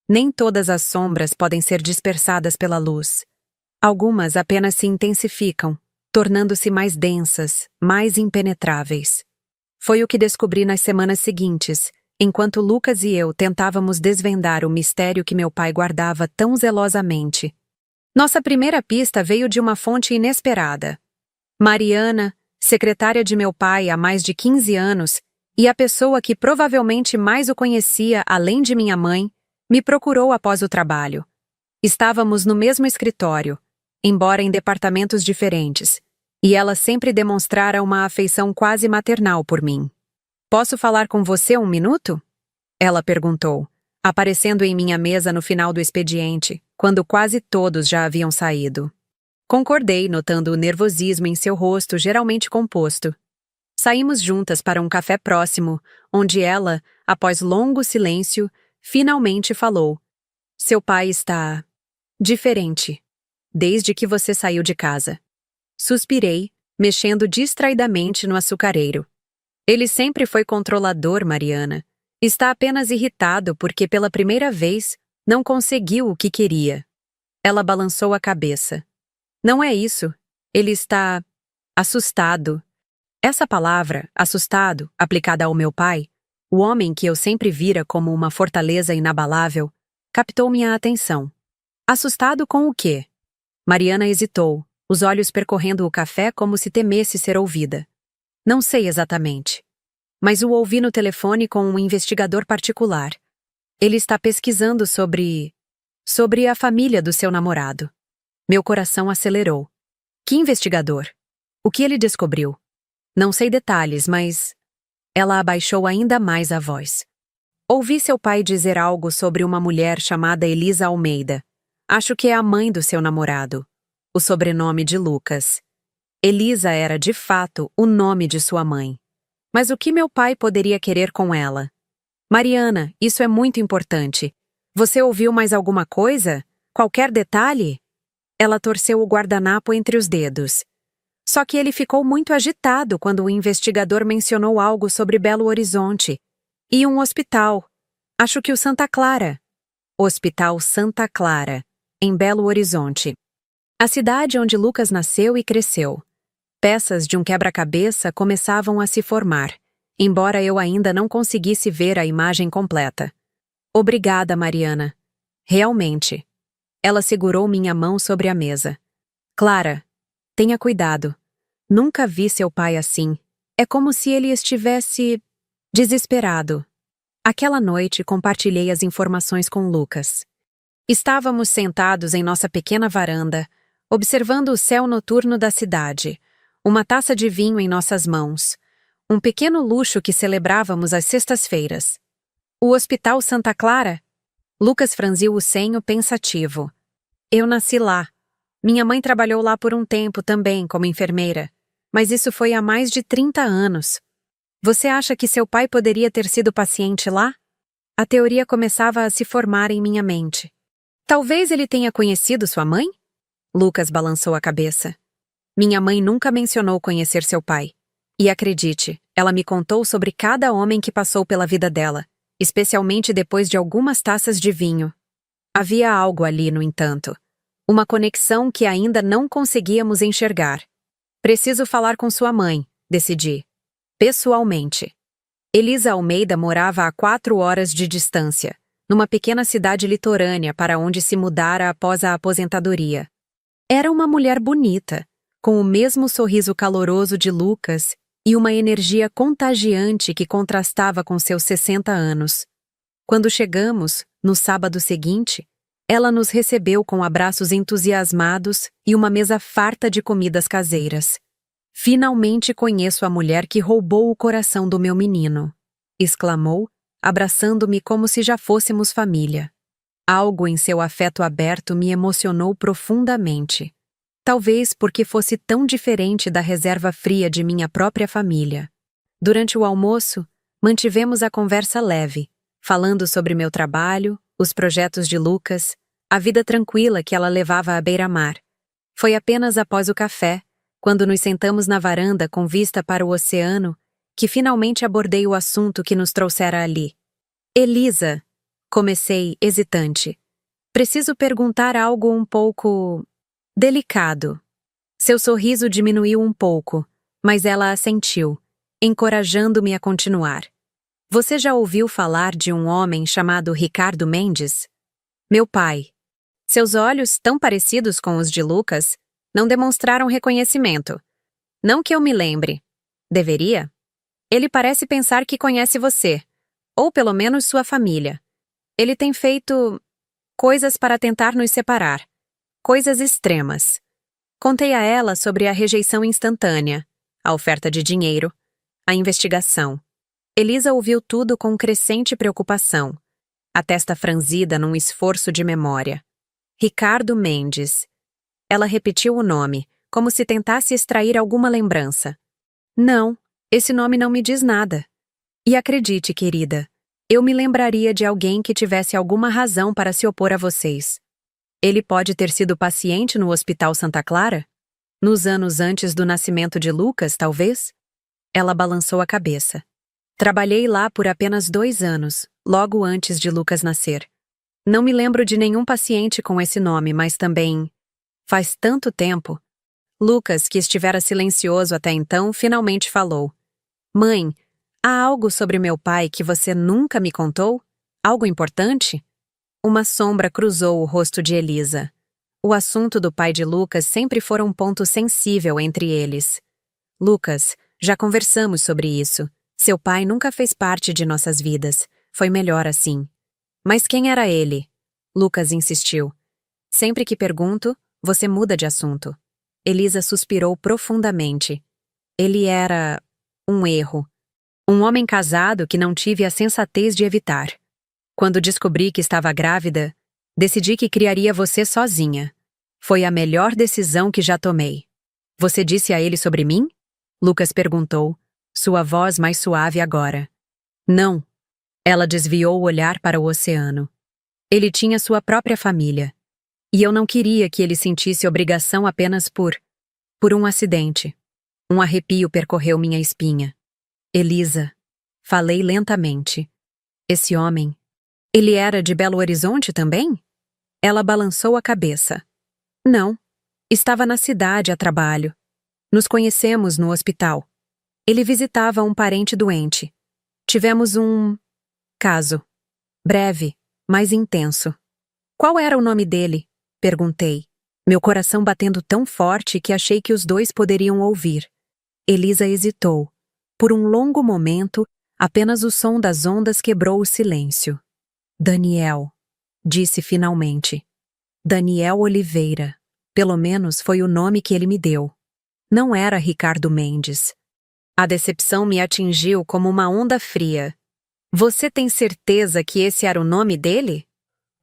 Nem todas as sombras podem ser dispersadas pela luz. Algumas apenas se intensificam, tornando-se mais densas, mais impenetráveis. Foi o que descobri nas semanas seguintes, enquanto Lucas e eu tentávamos desvendar o mistério que meu pai guardava tão zelosamente. Nossa primeira pista veio de uma fonte inesperada. Mariana, secretária de meu pai há mais de 15 anos, e a pessoa que provavelmente mais o conhecia além de minha mãe, me procurou após o trabalho. Estávamos no mesmo escritório, embora em departamentos diferentes, e ela sempre demonstrara uma afeição quase maternal por mim. Posso falar com você 1 minuto? Ela perguntou, aparecendo em minha mesa no final do expediente, quando quase todos já haviam saído. Concordei, notando o nervosismo em seu rosto geralmente composto. Saímos juntas para um café próximo, onde ela, após longo silêncio, finalmente falou. Seu pai está... diferente. Desde que você saiu de casa. Suspirei, mexendo distraidamente no açucareiro. Ele sempre foi controlador, Mariana. Está apenas irritado porque pela primeira vez não conseguiu o que queria. Ela balançou a cabeça. Não é isso. Ele está... assustado. Essa palavra, assustado, aplicada ao meu pai, o homem que eu sempre vira como uma fortaleza inabalável, captou minha atenção. Assustado com o quê? Mariana hesitou, os olhos percorrendo o café como se temesse ser ouvida. Não sei exatamente. Mas o ouvi no telefone com um investigador particular. Ele está pesquisando sobre a família do seu namorado. Meu coração acelerou. Que investigador? O que ele descobriu? Não sei detalhes, mas... Ela abaixou ainda mais a voz. Ouvi seu pai dizer algo sobre uma mulher chamada Elisa Almeida. Acho que é a mãe do seu namorado. O sobrenome de Lucas. Elisa era, de fato, o nome de sua mãe. Mas o que meu pai poderia querer com ela? Mariana, isso é muito importante. Você ouviu mais alguma coisa? Qualquer detalhe? Ela torceu o guardanapo entre os dedos. Só que ele ficou muito agitado quando o investigador mencionou algo sobre Belo Horizonte. E um hospital. Acho que o Santa Clara. Hospital Santa Clara, em Belo Horizonte. A cidade onde Lucas nasceu e cresceu. Peças de um quebra-cabeça começavam a se formar, embora eu ainda não conseguisse ver a imagem completa. Obrigada, Mariana. Realmente. Ela segurou minha mão sobre a mesa. Clara, tenha cuidado. Nunca vi seu pai assim. É como se ele estivesse... desesperado. Aquela noite compartilhei as informações com Lucas. Estávamos sentados em nossa pequena varanda, observando o céu noturno da cidade, uma taça de vinho em nossas mãos, um pequeno luxo que celebrávamos às sextas-feiras. O Hospital Santa Clara? Lucas franziu o senho pensativo. Eu nasci lá. Minha mãe trabalhou lá por um tempo também como enfermeira, mas isso foi há mais de 30 anos. Você acha que seu pai poderia ter sido paciente lá? A teoria começava a se formar em minha mente. Talvez ele tenha conhecido sua mãe? Lucas balançou a cabeça. Minha mãe nunca mencionou conhecer seu pai. E acredite, ela me contou sobre cada homem que passou pela vida dela, especialmente depois de algumas taças de vinho. Havia algo ali, no entanto. Uma conexão que ainda não conseguíamos enxergar. Preciso falar com sua mãe, decidi. Pessoalmente. Elisa Almeida morava a 4 horas de distância, numa pequena cidade litorânea para onde se mudara após a aposentadoria. Era uma mulher bonita, com o mesmo sorriso caloroso de Lucas e uma energia contagiante que contrastava com seus 60 anos. Quando chegamos, no sábado seguinte, ela nos recebeu com abraços entusiasmados e uma mesa farta de comidas caseiras. Finalmente conheço a mulher que roubou o coração do meu menino, exclamou, abraçando-me como se já fôssemos família. Algo em seu afeto aberto me emocionou profundamente. Talvez porque fosse tão diferente da reserva fria de minha própria família. Durante o almoço, mantivemos a conversa leve, falando sobre meu trabalho, os projetos de Lucas, a vida tranquila que ela levava à beira-mar. Foi apenas após o café, quando nos sentamos na varanda com vista para o oceano, que finalmente abordei o assunto que nos trouxera ali. Elisa, comecei, hesitante. Preciso perguntar algo um pouco... delicado. Seu sorriso diminuiu um pouco, mas ela assentiu, encorajando-me a continuar. Você já ouviu falar de um homem chamado Ricardo Mendes? Meu pai. Seus olhos, tão parecidos com os de Lucas, não demonstraram reconhecimento. Não que eu me lembre. Deveria? Ele parece pensar que conhece você, ou pelo menos sua família. Ele tem feito coisas para tentar nos separar. Coisas extremas. Contei a ela sobre a rejeição instantânea, a oferta de dinheiro, a investigação. Elisa ouviu tudo com crescente preocupação, a testa franzida num esforço de memória. Ricardo Mendes. Ela repetiu o nome, como se tentasse extrair alguma lembrança. Não, esse nome não me diz nada. E acredite, querida, eu me lembraria de alguém que tivesse alguma razão para se opor a vocês. Ele pode ter sido paciente no Hospital Santa Clara? Nos anos antes do nascimento de Lucas, talvez? Ela balançou a cabeça. Trabalhei lá por apenas 2 anos, logo antes de Lucas nascer. Não me lembro de nenhum paciente com esse nome, mas também... Faz tanto tempo. Lucas, que estivera silencioso até então, finalmente falou. Mãe, há algo sobre meu pai que você nunca me contou? Algo importante? Uma sombra cruzou o rosto de Elisa. O assunto do pai de Lucas sempre fora um ponto sensível entre eles. Lucas, já conversamos sobre isso. Seu pai nunca fez parte de nossas vidas. Foi melhor assim. Mas quem era ele? Lucas insistiu. Sempre que pergunto, você muda de assunto. Elisa suspirou profundamente. Ele era um erro. Um homem casado que não tive a sensatez de evitar. Quando descobri que estava grávida, decidi que criaria você sozinha. Foi a melhor decisão que já tomei. Você disse a ele sobre mim? Lucas perguntou, sua voz mais suave agora. Não. Ela desviou o olhar para o oceano. Ele tinha sua própria família. E eu não queria que ele sentisse obrigação apenas por um acidente. Um arrepio percorreu minha espinha. Elisa. Falei lentamente. Esse homem. Ele era de Belo Horizonte também? Ela balançou a cabeça. Não. Estava na cidade a trabalho. Nos conhecemos no hospital. Ele visitava um parente doente. Tivemos um caso. Breve, mas intenso. Qual era o nome dele? Perguntei. Meu coração batendo tão forte que achei que os dois poderiam ouvir. Elisa hesitou. Por um longo momento, apenas o som das ondas quebrou o silêncio. Daniel, disse finalmente. Daniel Oliveira. Pelo menos foi o nome que ele me deu. Não era Ricardo Mendes. A decepção me atingiu como uma onda fria. Você tem certeza que esse era o nome dele?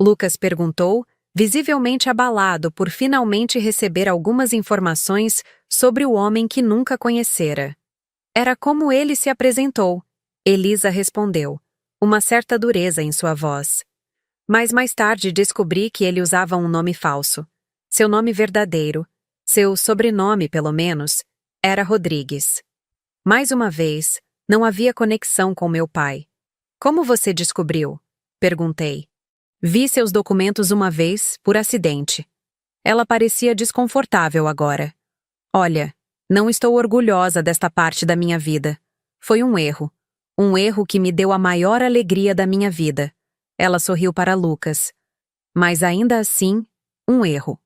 Lucas perguntou, visivelmente abalado por finalmente receber algumas informações sobre o homem que nunca conhecera. Era como ele se apresentou. Elisa respondeu, uma certa dureza em sua voz. Mas mais tarde descobri que ele usava um nome falso. Seu nome verdadeiro, seu sobrenome pelo menos, era Rodrigues. Mais uma vez, não havia conexão com meu pai. Como você descobriu? Perguntei. Vi seus documentos uma vez, por acidente. Ela parecia desconfortável agora. Olha, não estou orgulhosa desta parte da minha vida. Foi um erro. Um erro que me deu a maior alegria da minha vida. Ela sorriu para Lucas. Mas ainda assim, um erro.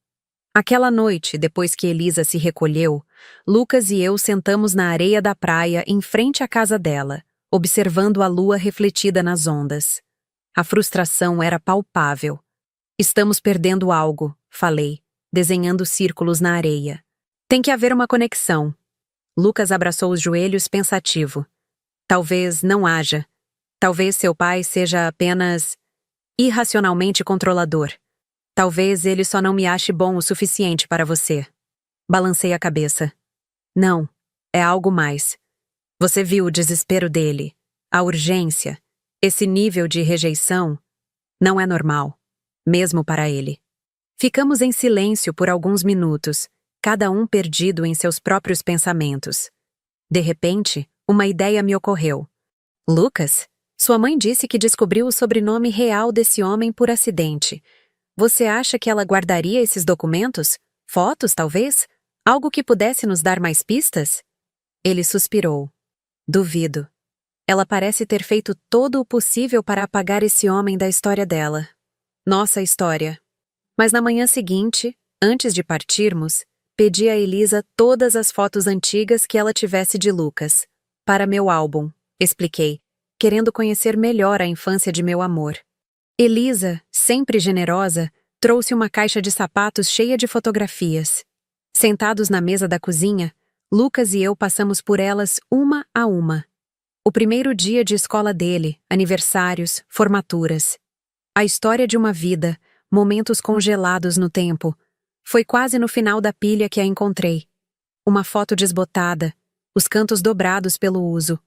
Aquela noite, depois que Elisa se recolheu, Lucas e eu sentamos na areia da praia em frente à casa dela, observando a lua refletida nas ondas. A frustração era palpável. Estamos perdendo algo, falei, desenhando círculos na areia. Tem que haver uma conexão. Lucas abraçou os joelhos pensativo. Talvez não haja. Talvez seu pai seja apenas irracionalmente controlador. Talvez ele só não me ache bom o suficiente para você. Balancei a cabeça. Não, é algo mais. Você viu o desespero dele, a urgência, esse nível de rejeição. Não é normal, mesmo para ele. Ficamos em silêncio por alguns minutos, cada um perdido em seus próprios pensamentos. De repente, uma ideia me ocorreu. Lucas, sua mãe disse que descobriu o sobrenome real desse homem por acidente. Você acha que ela guardaria esses documentos? Fotos, talvez? Algo que pudesse nos dar mais pistas? Ele suspirou. Duvido. Ela parece ter feito todo o possível para apagar esse homem da história dela. Nossa história. Mas na manhã seguinte, antes de partirmos, pedi a Elisa todas as fotos antigas que ela tivesse de Lucas. Para meu álbum, expliquei, querendo conhecer melhor a infância de meu amor. Elisa, sempre generosa, trouxe uma caixa de sapatos cheia de fotografias. Sentados na mesa da cozinha, Lucas e eu passamos por elas uma a uma. O primeiro dia de escola dele, aniversários, formaturas. A história de uma vida, momentos congelados no tempo. Foi quase no final da pilha que a encontrei. Uma foto desbotada, os cantos dobrados pelo uso.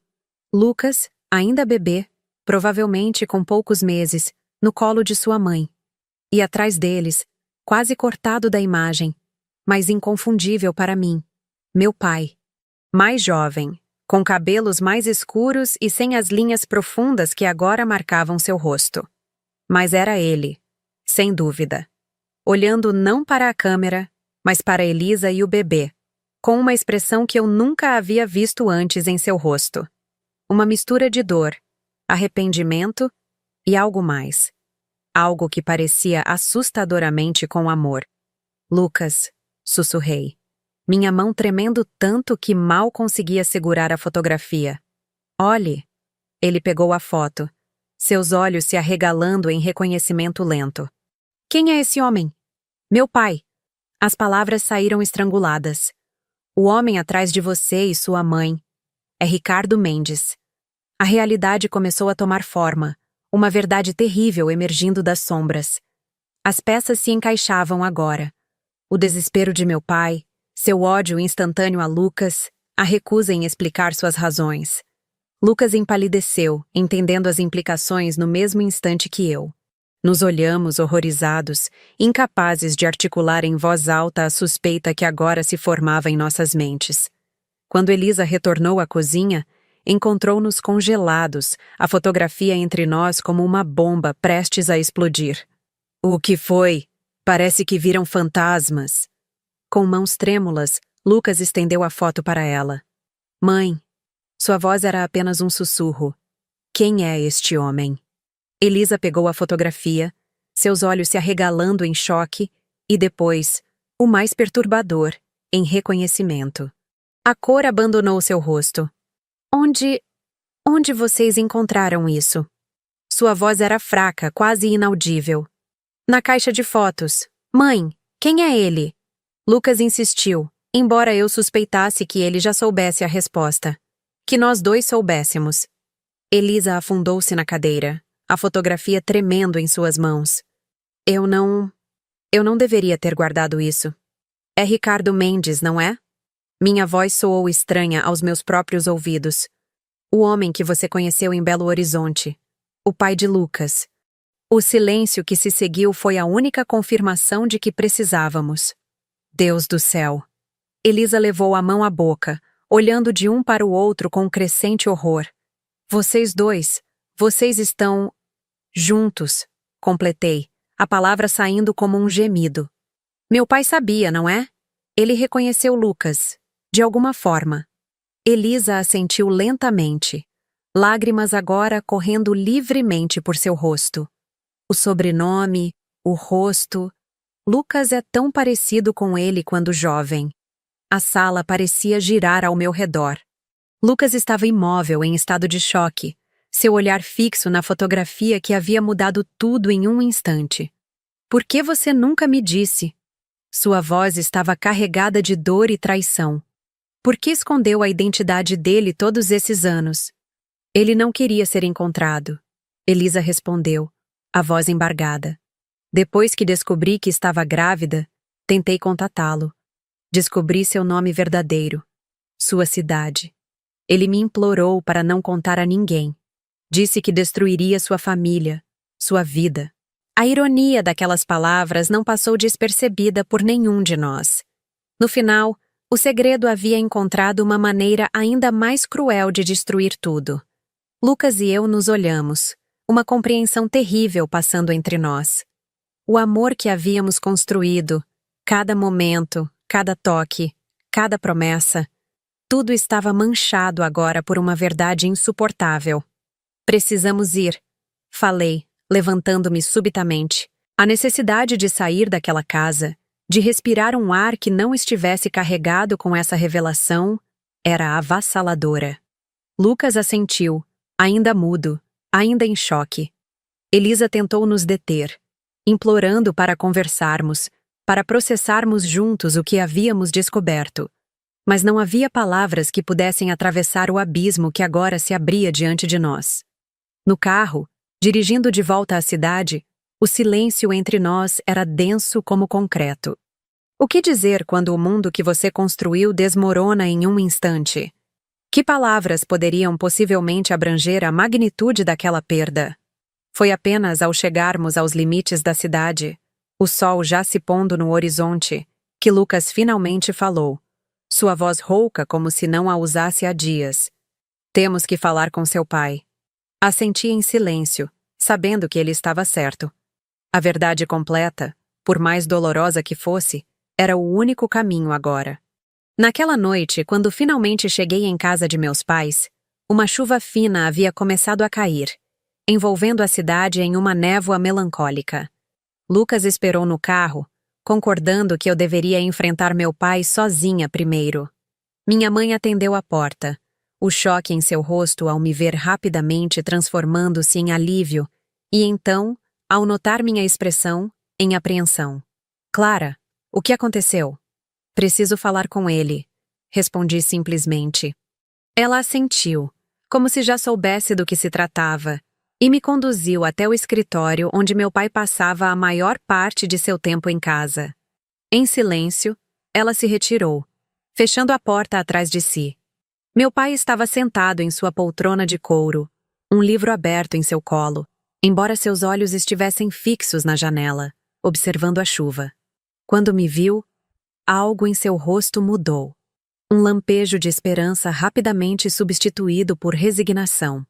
Lucas, ainda bebê, provavelmente com poucos meses, no colo de sua mãe. E atrás deles, quase cortado da imagem, mas inconfundível para mim, meu pai. Mais jovem, com cabelos mais escuros e sem as linhas profundas que agora marcavam seu rosto. Mas era ele, sem dúvida. Olhando não para a câmera, mas para Elisa e o bebê, com uma expressão que eu nunca havia visto antes em seu rosto. Uma mistura de dor, arrependimento e algo mais. Algo que parecia assustadoramente com amor. Lucas, sussurrei. Minha mão tremendo tanto que mal conseguia segurar a fotografia. Olhe. Ele pegou a foto, seus olhos se arregalando em reconhecimento lento. Quem é esse homem? Meu pai. As palavras saíram estranguladas. O homem atrás de você e sua mãe. É Ricardo Mendes. A realidade começou a tomar forma, uma verdade terrível emergindo das sombras. As peças se encaixavam agora. O desespero de meu pai, seu ódio instantâneo a Lucas, a recusa em explicar suas razões. Lucas empalideceu, entendendo as implicações no mesmo instante que eu. Nos olhamos horrorizados, incapazes de articular em voz alta a suspeita que agora se formava em nossas mentes. Quando Elisa retornou à cozinha, encontrou-nos congelados, a fotografia entre nós como uma bomba prestes a explodir. O que foi? Parece que viram fantasmas. Com mãos trêmulas, Lucas estendeu a foto para ela. Mãe. Sua voz era apenas um sussurro. Quem é este homem? Elisa pegou a fotografia, seus olhos se arregalando em choque, e depois, o mais perturbador, em reconhecimento. A cor abandonou seu rosto. Onde vocês encontraram isso? Sua voz era fraca, quase inaudível. Na caixa de fotos. Mãe, quem é ele? Lucas insistiu, embora eu suspeitasse que ele já soubesse a resposta. Que nós dois soubéssemos. Elisa afundou-se na cadeira, a fotografia tremendo em suas mãos. Eu não deveria ter guardado isso. É Ricardo Mendes, não é? Minha voz soou estranha aos meus próprios ouvidos. O homem que você conheceu em Belo Horizonte. O pai de Lucas. O silêncio que se seguiu foi a única confirmação de que precisávamos. Deus do céu. Elisa levou a mão à boca, olhando de um para o outro com crescente horror. Vocês dois, vocês estão... juntos, completei, a palavra saindo como um gemido. Meu pai sabia, não é? Ele reconheceu Lucas, de alguma forma. Elisa assentiu lentamente, lágrimas agora correndo livremente por seu rosto. O sobrenome, o rosto... Lucas é tão parecido com ele quando jovem. A sala parecia girar ao meu redor. Lucas estava imóvel em estado de choque, seu olhar fixo na fotografia que havia mudado tudo em um instante. Por que você nunca me disse? Sua voz estava carregada de dor e traição. Por que escondeu a identidade dele todos esses anos? Ele não queria ser encontrado. Elisa respondeu, a voz embargada. Depois que descobri que estava grávida, tentei contatá-lo. Descobri seu nome verdadeiro, sua cidade. Ele me implorou para não contar a ninguém. Disse que destruiria sua família, sua vida. A ironia daquelas palavras não passou despercebida por nenhum de nós. No final, o segredo havia encontrado uma maneira ainda mais cruel de destruir tudo. Lucas e eu nos olhamos, uma compreensão terrível passando entre nós. O amor que havíamos construído, cada momento, cada toque, cada promessa, tudo estava manchado agora por uma verdade insuportável. Precisamos ir, falei, levantando-me subitamente. A necessidade de sair daquela casa, de respirar um ar que não estivesse carregado com essa revelação, era avassaladora. Lucas assentiu, ainda mudo, ainda em choque. Elisa tentou nos deter, implorando para conversarmos, para processarmos juntos o que havíamos descoberto. Mas não havia palavras que pudessem atravessar o abismo que agora se abria diante de nós. No carro, dirigindo de volta à cidade, o silêncio entre nós era denso como concreto. O que dizer quando o mundo que você construiu desmorona em um instante? Que palavras poderiam possivelmente abranger a magnitude daquela perda? Foi apenas ao chegarmos aos limites da cidade, o sol já se pondo no horizonte, que Lucas finalmente falou, sua voz rouca como se não a usasse há dias. Temos que falar com seu pai. Assenti em silêncio, sabendo que ele estava certo. A verdade completa, por mais dolorosa que fosse, era o único caminho agora. Naquela noite, quando finalmente cheguei em casa de meus pais, uma chuva fina havia começado a cair, envolvendo a cidade em uma névoa melancólica. Lucas esperou no carro, concordando que eu deveria enfrentar meu pai sozinha primeiro. Minha mãe atendeu a porta, o choque em seu rosto ao me ver rapidamente transformando-se em alívio, e então, ao notar minha expressão, em apreensão. Clara, o que aconteceu? Preciso falar com ele, respondi simplesmente. Ela assentiu, como se já soubesse do que se tratava, e me conduziu até o escritório onde meu pai passava a maior parte de seu tempo em casa. Em silêncio, ela se retirou, fechando a porta atrás de si. Meu pai estava sentado em sua poltrona de couro, um livro aberto em seu colo, embora seus olhos estivessem fixos na janela, observando a chuva. Quando me viu, algo em seu rosto mudou. Um lampejo de esperança rapidamente substituído por resignação.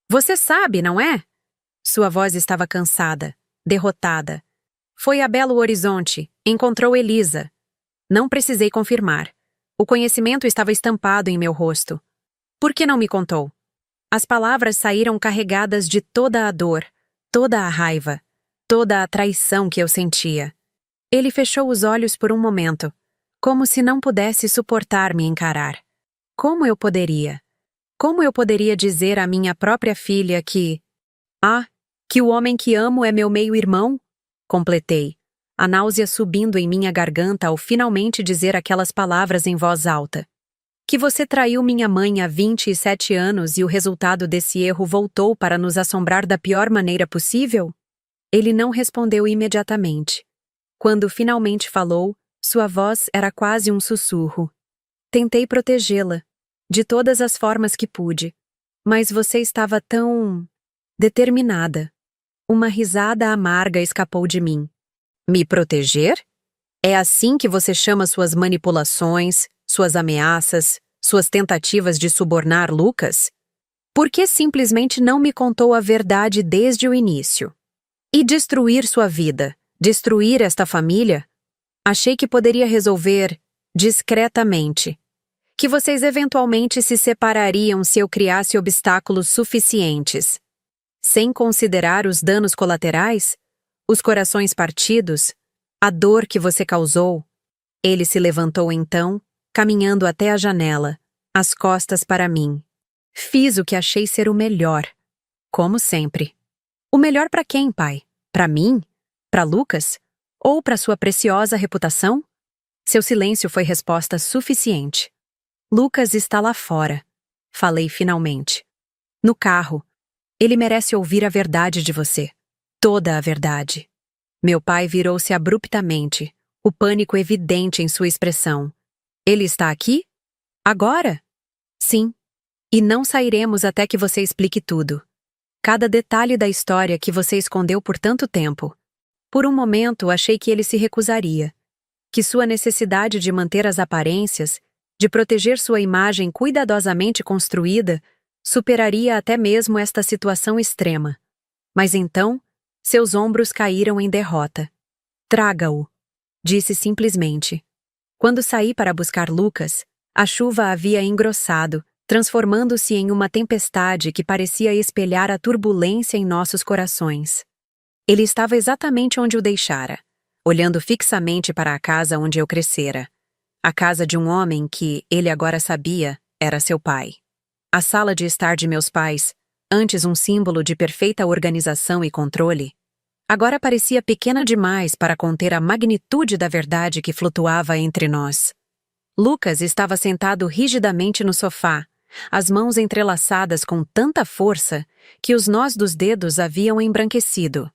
Você sabe, não é? Sua voz estava cansada, derrotada. Foi a Belo Horizonte, encontrou Elisa. Não precisei confirmar. O conhecimento estava estampado em meu rosto. Por que não me contou? As palavras saíram carregadas de toda a dor, toda a raiva, toda a traição que eu sentia. Ele fechou os olhos por um momento, como se não pudesse suportar me encarar. Como eu poderia? Como eu poderia dizer à minha própria filha que... que o homem que amo é meu meio-irmão? Completei, a náusea subindo em minha garganta ao finalmente dizer aquelas palavras em voz alta. Que você traiu minha mãe há 27 anos e o resultado desse erro voltou para nos assombrar da pior maneira possível? Ele não respondeu imediatamente. Quando finalmente falou, sua voz era quase um sussurro. Tentei protegê-la, de todas as formas que pude, mas você estava tão... determinada. Uma risada amarga escapou de mim. Me proteger? É assim que você chama suas manipulações, suas ameaças, suas tentativas de subornar Lucas? Por que simplesmente não me contou a verdade desde o início? E destruir sua vida, destruir esta família? Achei que poderia resolver discretamente. Que vocês eventualmente se separariam se eu criasse obstáculos suficientes. Sem considerar os danos colaterais, os corações partidos, a dor que você causou. Ele se levantou então, caminhando até a janela, as costas para mim. Fiz o que achei ser o melhor, como sempre. O melhor para quem, pai? Para mim? Para Lucas? Ou para sua preciosa reputação? Seu silêncio foi resposta suficiente. Lucas está lá fora, falei finalmente. No carro. Ele merece ouvir a verdade de você. Toda a verdade. Meu pai virou-se abruptamente, o pânico evidente em sua expressão. Ele está aqui? Agora? Sim. E não sairemos até que você explique tudo. Cada detalhe da história que você escondeu por tanto tempo. Por um momento, achei que ele se recusaria. Que sua necessidade de manter as aparências, de proteger sua imagem cuidadosamente construída, superaria até mesmo esta situação extrema. Mas então, seus ombros caíram em derrota. Traga-o, disse simplesmente. Quando saí para buscar Lucas, a chuva havia engrossado, transformando-se em uma tempestade que parecia espelhar a turbulência em nossos corações. Ele estava exatamente onde o deixara, olhando fixamente para a casa onde eu crescera. A casa de um homem que, ele agora sabia, era seu pai. A sala de estar de meus pais, antes um símbolo de perfeita organização e controle, agora parecia pequena demais para conter a magnitude da verdade que flutuava entre nós. Lucas estava sentado rigidamente no sofá, as mãos entrelaçadas com tanta força que os nós dos dedos haviam embranquecido.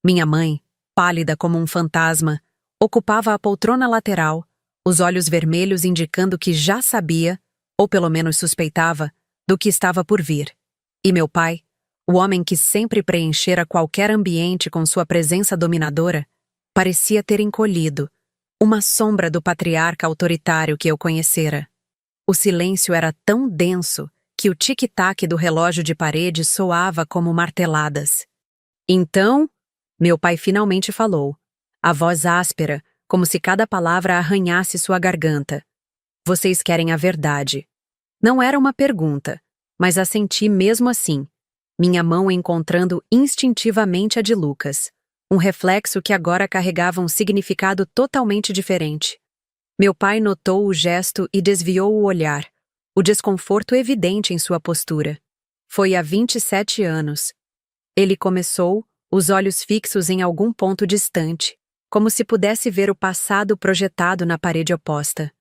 Minha mãe, pálida como um fantasma, ocupava a poltrona lateral, os olhos vermelhos indicando que já sabia, ou pelo menos suspeitava, do que estava por vir. E meu pai, o homem que sempre preenchera qualquer ambiente com sua presença dominadora, parecia ter encolhido, uma sombra do patriarca autoritário que eu conhecera. O silêncio era tão denso que o tic-tac do relógio de parede soava como marteladas. Então, meu pai finalmente falou, a voz áspera, como se cada palavra arranhasse sua garganta. Vocês querem a verdade. Não era uma pergunta, mas assenti mesmo assim, minha mão encontrando instintivamente a de Lucas. um reflexo que agora carregava um significado totalmente diferente. Meu pai notou o gesto e desviou o olhar, o desconforto evidente em sua postura. Foi há 27 anos. Ele começou, os olhos fixos em algum ponto distante, como se pudesse ver o passado projetado na parede oposta.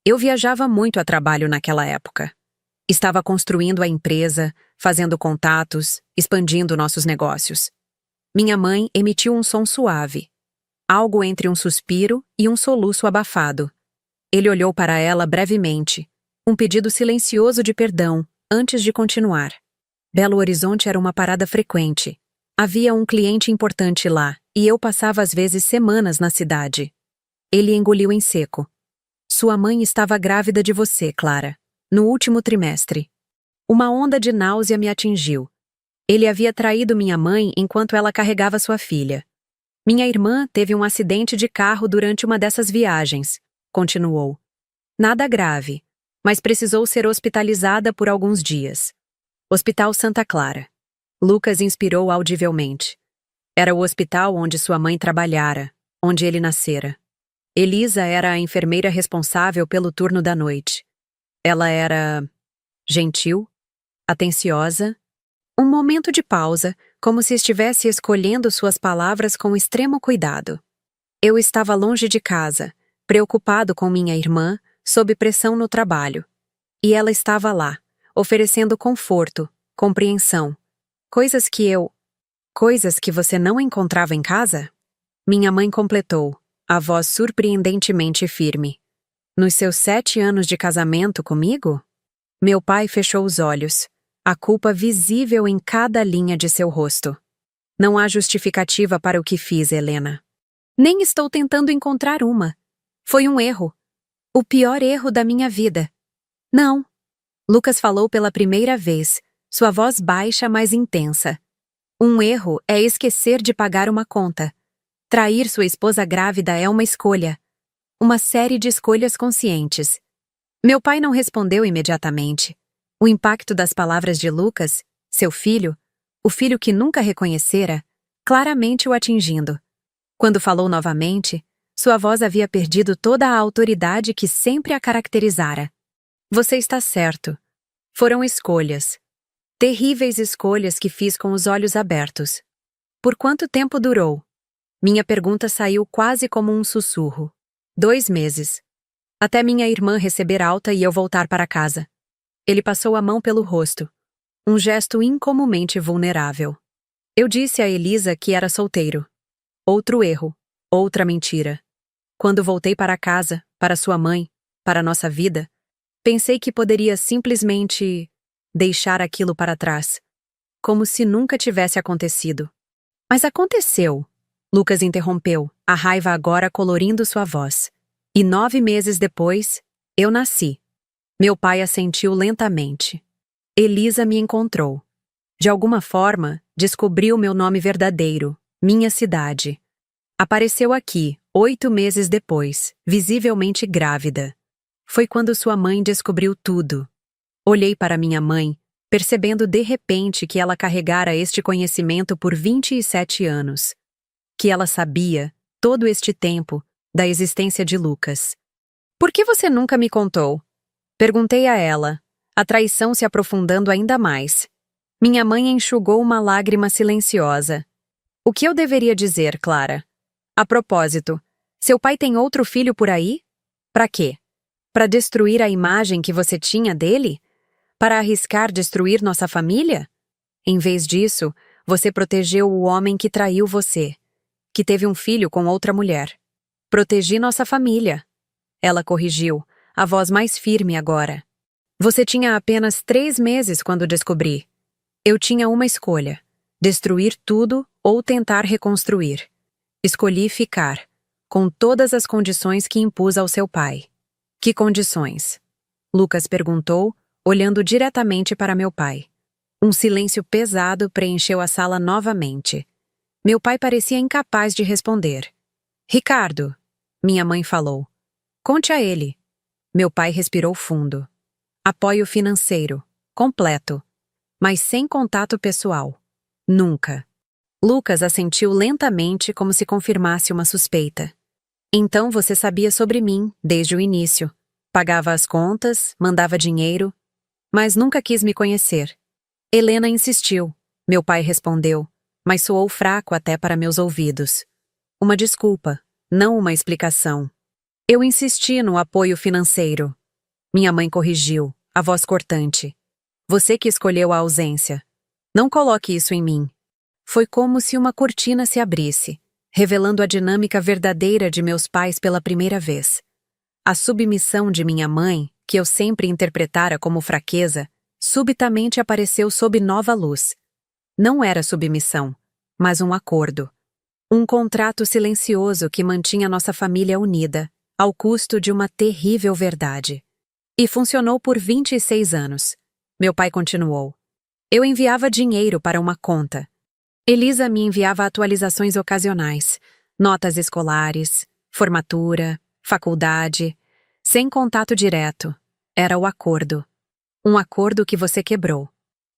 Eu viajava muito a trabalho naquela época. Estava construindo a empresa, fazendo contatos, expandindo nossos negócios. Minha mãe emitiu um som suave, algo entre um suspiro e um soluço abafado. Ele olhou para ela brevemente, um pedido silencioso de perdão, antes de continuar. Belo Horizonte era uma parada frequente. Havia um cliente importante lá, e eu passava às vezes semanas na cidade. Ele engoliu em seco. Sua mãe estava grávida de você, Clara, no último trimestre. Uma onda de náusea me atingiu. Ele havia traído minha mãe enquanto ela carregava sua filha. Minha irmã teve um acidente de carro durante uma dessas viagens, continuou. Nada grave, mas precisou ser hospitalizada por alguns dias. Hospital Santa Clara. Lucas inspirou audivelmente. Era o hospital onde sua mãe trabalhara, onde ele nascera. Elisa era a enfermeira responsável pelo turno da noite. Ela era gentil, atenciosa. Um momento de pausa, como se estivesse escolhendo suas palavras com extremo cuidado. Eu estava longe de casa, preocupado com minha irmã, sob pressão no trabalho. E ela estava lá, oferecendo conforto, compreensão. Coisas que você não encontrava em casa? Minha mãe completou, a voz surpreendentemente firme. Nos seus 7 anos de casamento comigo? Meu pai fechou os olhos, a culpa visível em cada linha de seu rosto. Não há justificativa para o que fiz, Helena. Nem estou tentando encontrar uma. Foi um erro. O pior erro da minha vida. Não. Lucas falou pela primeira vez, sua voz baixa, mas intensa. Um erro é esquecer de pagar uma conta. Trair sua esposa grávida é uma escolha. Uma série de escolhas conscientes. Meu pai não respondeu imediatamente. O impacto das palavras de Lucas, seu filho, o filho que nunca reconhecera, claramente o atingindo. Quando falou novamente, sua voz havia perdido toda a autoridade que sempre a caracterizara. Você está certo. Foram escolhas. Terríveis escolhas que fiz com os olhos abertos. Por quanto tempo durou? Minha pergunta saiu quase como um sussurro. 2 meses. Até minha irmã receber alta e eu voltar para casa. Ele passou a mão pelo rosto. Um gesto incomumente vulnerável. Eu disse a Elisa que era solteiro. Outro erro. Outra mentira. Quando voltei para casa, para sua mãe, para nossa vida, pensei que poderia simplesmente deixar aquilo para trás. Como se nunca tivesse acontecido. Mas aconteceu. Lucas interrompeu, a raiva agora colorindo sua voz. E 9 meses depois, eu nasci. Meu pai assentiu lentamente. Elisa me encontrou. De alguma forma, descobriu meu nome verdadeiro, minha cidade. Apareceu aqui, 8 meses depois, visivelmente grávida. Foi quando sua mãe descobriu tudo. Olhei para minha mãe, percebendo de repente que ela carregara este conhecimento por 27 anos. Que ela sabia, todo este tempo, da existência de Lucas. Por que você nunca me contou? Perguntei a ela, a traição se aprofundando ainda mais. Minha mãe enxugou uma lágrima silenciosa. O que eu deveria dizer, Clara? A propósito, seu pai tem outro filho por aí? Para quê? Para destruir a imagem que você tinha dele? Para arriscar destruir nossa família? Em vez disso, você protegeu o homem que traiu você, que teve um filho com outra mulher. Protegi nossa família. Ela corrigiu, a voz mais firme agora. Você tinha apenas 3 meses quando descobri. Eu tinha uma escolha: destruir tudo ou tentar reconstruir. Escolhi ficar, com todas as condições que impus ao seu pai. Que condições? Lucas perguntou, olhando diretamente para meu pai. Um silêncio pesado preencheu a sala novamente. Meu pai parecia incapaz de responder. Ricardo, minha mãe falou. Conte a ele. Meu pai respirou fundo. Apoio financeiro, completo, mas sem contato pessoal. Nunca. Lucas assentiu lentamente como se confirmasse uma suspeita. Então você sabia sobre mim, desde o início. Pagava as contas, mandava dinheiro, mas nunca quis me conhecer. Helena insistiu. Meu pai respondeu, mas soou fraco até para meus ouvidos. Uma desculpa, não uma explicação. Eu insisti no apoio financeiro. Minha mãe corrigiu, a voz cortante. Você que escolheu a ausência. Não coloque isso em mim. Foi como se uma cortina se abrisse, revelando a dinâmica verdadeira de meus pais pela primeira vez. A submissão de minha mãe, que eu sempre interpretara como fraqueza, subitamente apareceu sob nova luz. Não era submissão, mas um acordo. Um contrato silencioso que mantinha nossa família unida, ao custo de uma terrível verdade. E funcionou por 26 anos. Meu pai continuou. Eu enviava dinheiro para uma conta. Elisa me enviava atualizações ocasionais, notas escolares, formatura, faculdade, sem contato direto. Era o acordo. Um acordo que você quebrou.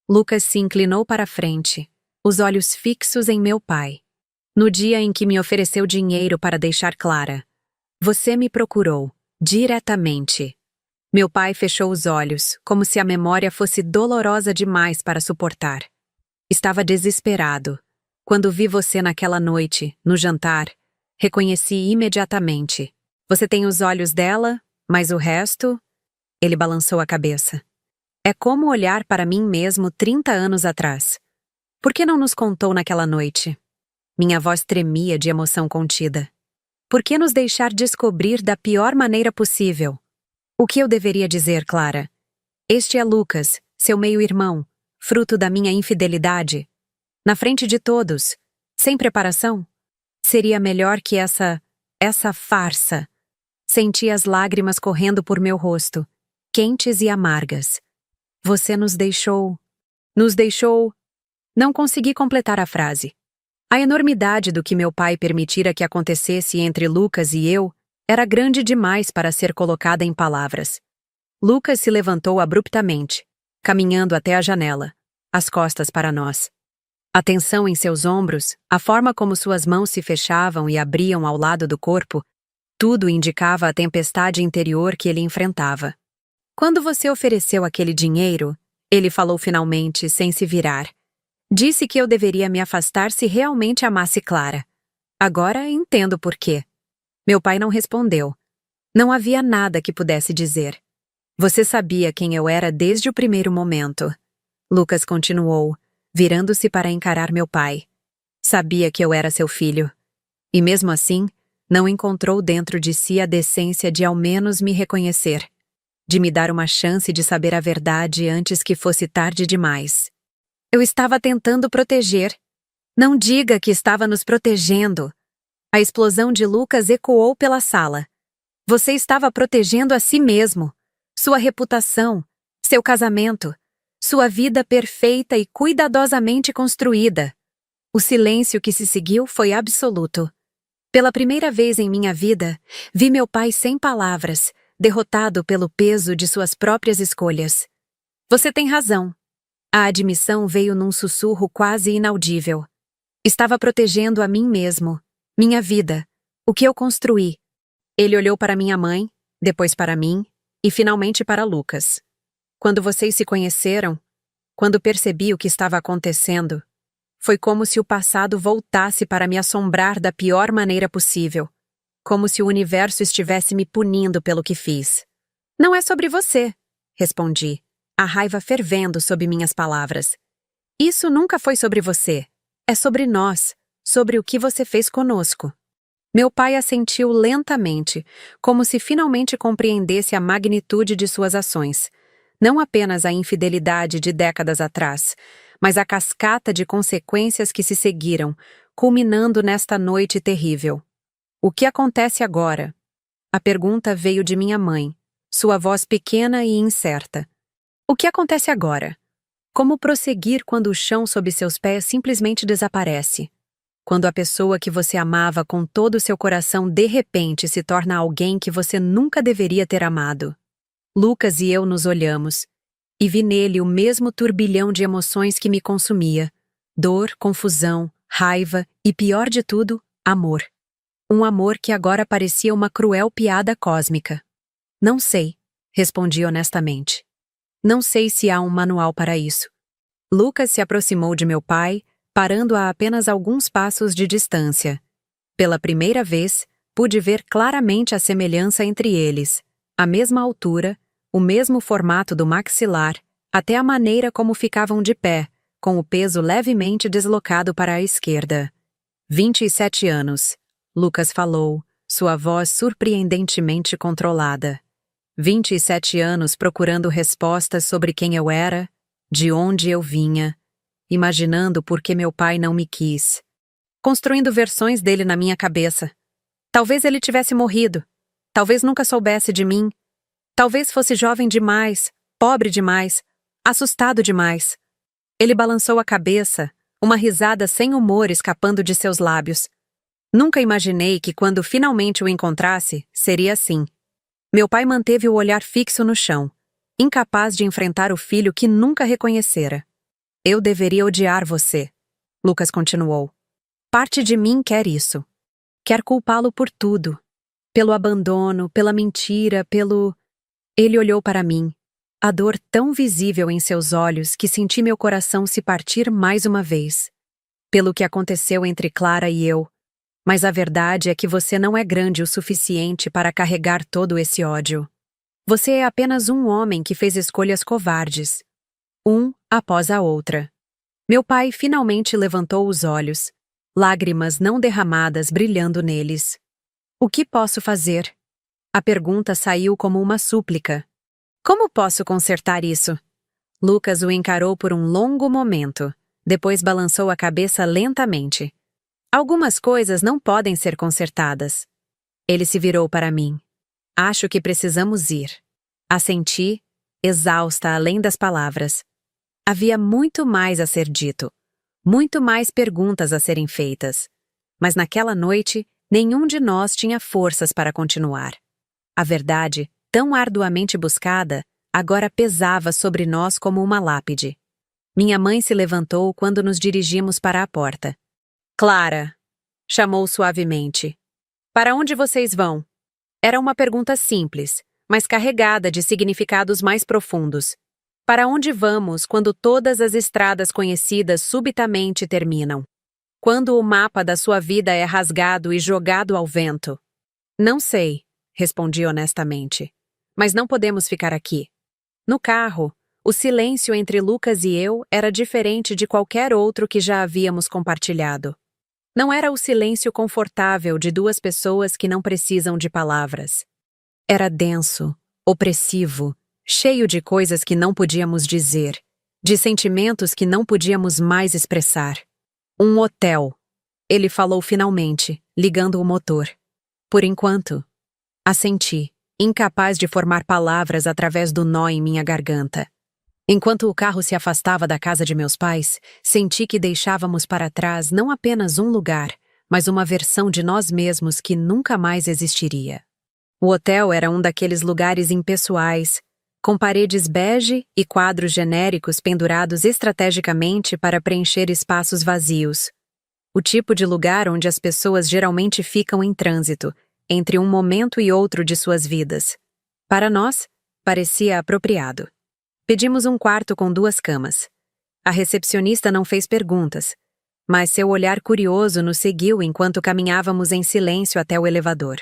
Lucas se inclinou para a frente, os olhos fixos em meu pai. No dia em que me ofereceu dinheiro para deixar clara. Você me procurou, diretamente. Meu pai fechou os olhos, como se a memória fosse dolorosa demais para suportar. Estava desesperado. Quando vi você naquela noite, no jantar, reconheci imediatamente. Você tem os olhos dela, mas o resto... Ele balançou a cabeça. É como olhar para mim mesmo 30 anos atrás. Por que não nos contou naquela noite? Minha voz tremia de emoção contida. Por que nos deixar descobrir da pior maneira possível? O que eu deveria dizer, Clara? Este é Lucas, seu meio-irmão, fruto da minha infidelidade. Na frente de todos, sem preparação? Seria melhor que essa farsa. Senti as lágrimas correndo por meu rosto, quentes e amargas. Você nos deixou... Não consegui completar a frase. A enormidade do que meu pai permitira que acontecesse entre Lucas e eu era grande demais para ser colocada em palavras. Lucas se levantou abruptamente, caminhando até a janela, as costas para nós. A tensão em seus ombros, a forma como suas mãos se fechavam e abriam ao lado do corpo, tudo indicava a tempestade interior que ele enfrentava. Quando você ofereceu aquele dinheiro, ele falou finalmente, sem se virar. Disse que eu deveria me afastar se realmente amasse Clara. Agora entendo por quê. Meu pai não respondeu. Não havia nada que pudesse dizer. Você sabia quem eu era desde o primeiro momento. Lucas continuou, virando-se para encarar meu pai. Sabia que eu era seu filho. E mesmo assim, não encontrou dentro de si a decência de ao menos me reconhecer. De me dar uma chance de saber a verdade antes que fosse tarde demais. Eu estava tentando proteger. Não diga que estava nos protegendo. A explosão de Lucas ecoou pela sala. Você estava protegendo a si mesmo, sua reputação, seu casamento, sua vida perfeita e cuidadosamente construída. O silêncio que se seguiu foi absoluto. Pela primeira vez em minha vida, vi meu pai sem palavras, derrotado pelo peso de suas próprias escolhas. Você tem razão. A admissão veio num sussurro quase inaudível. Estava protegendo a mim mesmo, minha vida, o que eu construí. Ele olhou para minha mãe, depois para mim e finalmente para Lucas. Quando vocês se conheceram, quando percebi o que estava acontecendo, foi como se o passado voltasse para me assombrar da pior maneira possível, como se o universo estivesse me punindo pelo que fiz. Não é sobre você, respondi, a raiva fervendo sob minhas palavras. Isso nunca foi sobre você. É sobre nós, sobre o que você fez conosco. Meu pai assentiu lentamente, como se finalmente compreendesse a magnitude de suas ações. Não apenas a infidelidade de décadas atrás, mas a cascata de consequências que se seguiram, culminando nesta noite terrível. O que acontece agora? A pergunta veio de minha mãe, sua voz pequena e incerta. O que acontece agora? Como prosseguir quando o chão sob seus pés simplesmente desaparece? Quando a pessoa que você amava com todo o seu coração de repente se torna alguém que você nunca deveria ter amado? Lucas e eu nos olhamos, e vi nele o mesmo turbilhão de emoções que me consumia. Dor, confusão, raiva e, pior de tudo, amor. Um amor que agora parecia uma cruel piada cósmica. Não sei, respondi honestamente. Não sei se há um manual para isso. Lucas se aproximou de meu pai, parando a apenas alguns passos de distância. Pela primeira vez, pude ver claramente a semelhança entre eles, a mesma altura, o mesmo formato do maxilar, até a maneira como ficavam de pé, com o peso levemente deslocado para a esquerda. 27 anos, Lucas falou, sua voz surpreendentemente controlada. 27 anos procurando respostas sobre quem eu era, de onde eu vinha, imaginando por que meu pai não me quis, construindo versões dele na minha cabeça. Talvez ele tivesse morrido, talvez nunca soubesse de mim, talvez fosse jovem demais, pobre demais, assustado demais. Ele balançou a cabeça, uma risada sem humor escapando de seus lábios. Nunca imaginei que quando finalmente o encontrasse, seria assim. Meu pai manteve o olhar fixo no chão, incapaz de enfrentar o filho que nunca reconhecera. Eu deveria odiar você, Lucas continuou. Parte de mim quer isso. Quer culpá-lo por tudo. Pelo abandono, pela mentira, pelo... Ele olhou para mim. A dor tão visível em seus olhos que senti meu coração se partir mais uma vez. Pelo que aconteceu entre Clara e eu. Mas a verdade é que você não é grande o suficiente para carregar todo esse ódio. Você é apenas um homem que fez escolhas covardes. Um após a outra. Meu pai finalmente levantou os olhos, lágrimas não derramadas brilhando neles. O que posso fazer? A pergunta saiu como uma súplica. Como posso consertar isso? Lucas o encarou por um longo momento, depois balançou a cabeça lentamente. Algumas coisas não podem ser consertadas. Ele se virou para mim. Acho que precisamos ir. Assenti, exausta além das palavras. Havia muito mais a ser dito, muito mais perguntas a serem feitas. Mas naquela noite, nenhum de nós tinha forças para continuar. A verdade, tão arduamente buscada, agora pesava sobre nós como uma lápide. Minha mãe se levantou quando nos dirigimos para a porta. Clara, chamou suavemente. Para onde vocês vão? Era uma pergunta simples, mas carregada de significados mais profundos. Para onde vamos quando todas as estradas conhecidas subitamente terminam? Quando o mapa da sua vida é rasgado e jogado ao vento? Não sei, respondi honestamente. Mas não podemos ficar aqui. No carro, o silêncio entre Lucas e eu era diferente de qualquer outro que já havíamos compartilhado. Não era o silêncio confortável de duas pessoas que não precisam de palavras. Era denso, opressivo, cheio de coisas que não podíamos dizer, de sentimentos que não podíamos mais expressar. Um hotel. Ele falou finalmente, ligando o motor. Por enquanto. Assenti, incapaz de formar palavras através do nó em minha garganta. Enquanto o carro se afastava da casa de meus pais, senti que deixávamos para trás não apenas um lugar, mas uma versão de nós mesmos que nunca mais existiria. O hotel era um daqueles lugares impessoais, com paredes bege e quadros genéricos pendurados estrategicamente para preencher espaços vazios. O tipo de lugar onde as pessoas geralmente ficam em trânsito, entre um momento e outro de suas vidas. Para nós, parecia apropriado. Pedimos um quarto com 2 camas. A recepcionista não fez perguntas, mas seu olhar curioso nos seguiu enquanto caminhávamos em silêncio até o elevador.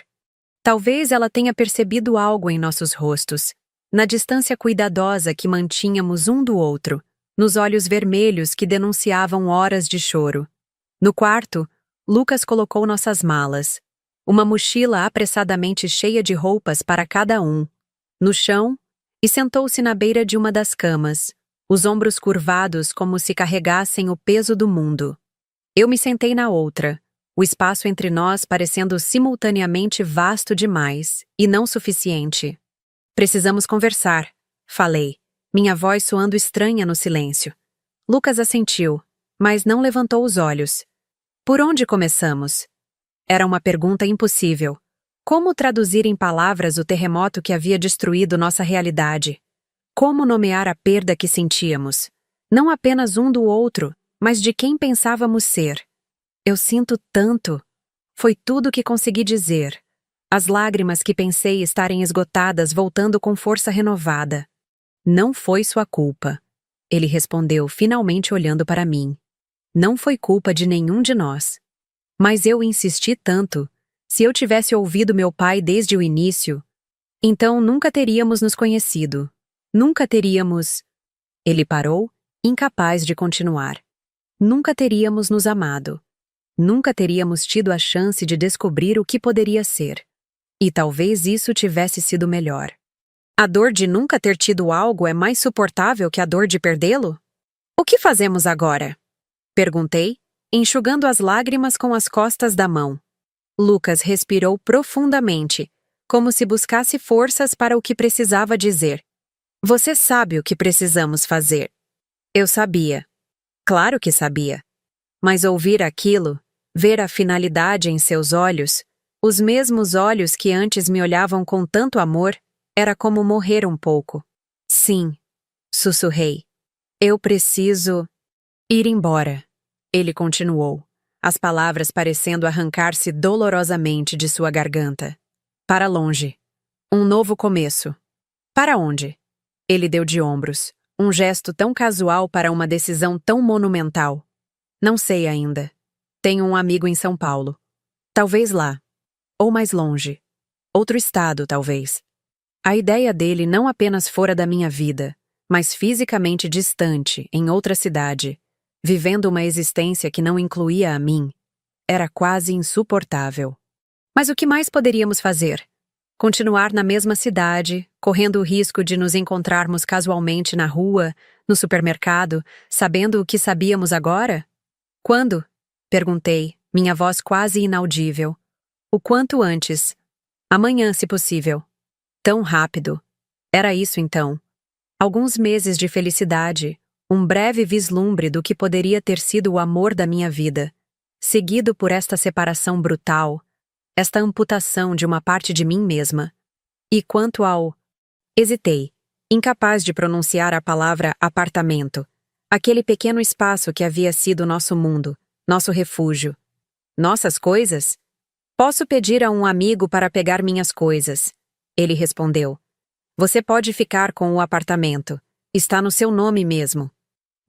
Talvez ela tenha percebido algo em nossos rostos, na distância cuidadosa que mantínhamos um do outro, nos olhos vermelhos que denunciavam horas de choro. No quarto, Lucas colocou nossas malas, uma mochila apressadamente cheia de roupas para cada um, no chão, e sentou-se na beira de uma das camas, os ombros curvados como se carregassem o peso do mundo. Eu me sentei na outra, o espaço entre nós parecendo simultaneamente vasto demais e não suficiente. Precisamos conversar, falei, minha voz soando estranha no silêncio. Lucas assentiu, mas não levantou os olhos. Por onde começamos? Era uma pergunta impossível. Como traduzir em palavras o terremoto que havia destruído nossa realidade? Como nomear a perda que sentíamos? Não apenas um do outro, mas de quem pensávamos ser. Eu sinto tanto. Foi tudo que consegui dizer. As lágrimas que pensei estarem esgotadas voltando com força renovada. Não foi sua culpa. Ele respondeu, finalmente olhando para mim. Não foi culpa de nenhum de nós. Mas eu insisti tanto. Se eu tivesse ouvido meu pai desde o início, então nunca teríamos nos conhecido. Nunca teríamos... Ele parou, incapaz de continuar. Nunca teríamos nos amado. Nunca teríamos tido a chance de descobrir o que poderia ser. E talvez isso tivesse sido melhor. A dor de nunca ter tido algo é mais suportável que a dor de perdê-lo? O que fazemos agora? Perguntei, enxugando as lágrimas com as costas da mão. Lucas respirou profundamente, como se buscasse forças para o que precisava dizer. Você sabe o que precisamos fazer. Eu sabia. Claro que sabia. Mas ouvir aquilo, ver a finalidade em seus olhos, os mesmos olhos que antes me olhavam com tanto amor, era como morrer um pouco. Sim, sussurrei. Eu preciso ir embora. Ele continuou, as palavras parecendo arrancar-se dolorosamente de sua garganta. Para longe. Um novo começo. Para onde? Ele deu de ombros, um gesto tão casual para uma decisão tão monumental. Não sei ainda. Tenho um amigo em São Paulo. Talvez lá. Ou mais longe. Outro estado, talvez. A ideia dele não apenas fora da minha vida, mas fisicamente distante, em outra cidade, vivendo uma existência que não incluía a mim, era quase insuportável. Mas o que mais poderíamos fazer? Continuar na mesma cidade, correndo o risco de nos encontrarmos casualmente na rua, no supermercado, sabendo o que sabíamos agora? Quando? Perguntei, minha voz quase inaudível. O quanto antes. Amanhã, se possível. Tão rápido. Era isso então. Alguns meses de felicidade, um breve vislumbre do que poderia ter sido o amor da minha vida, seguido por esta separação brutal, esta amputação de uma parte de mim mesma. E quanto ao... Hesitei, incapaz de pronunciar a palavra apartamento, aquele pequeno espaço que havia sido nosso mundo, nosso refúgio. Nossas coisas? Posso pedir a um amigo para pegar minhas coisas. Ele respondeu. Você pode ficar com o apartamento. Está no seu nome mesmo.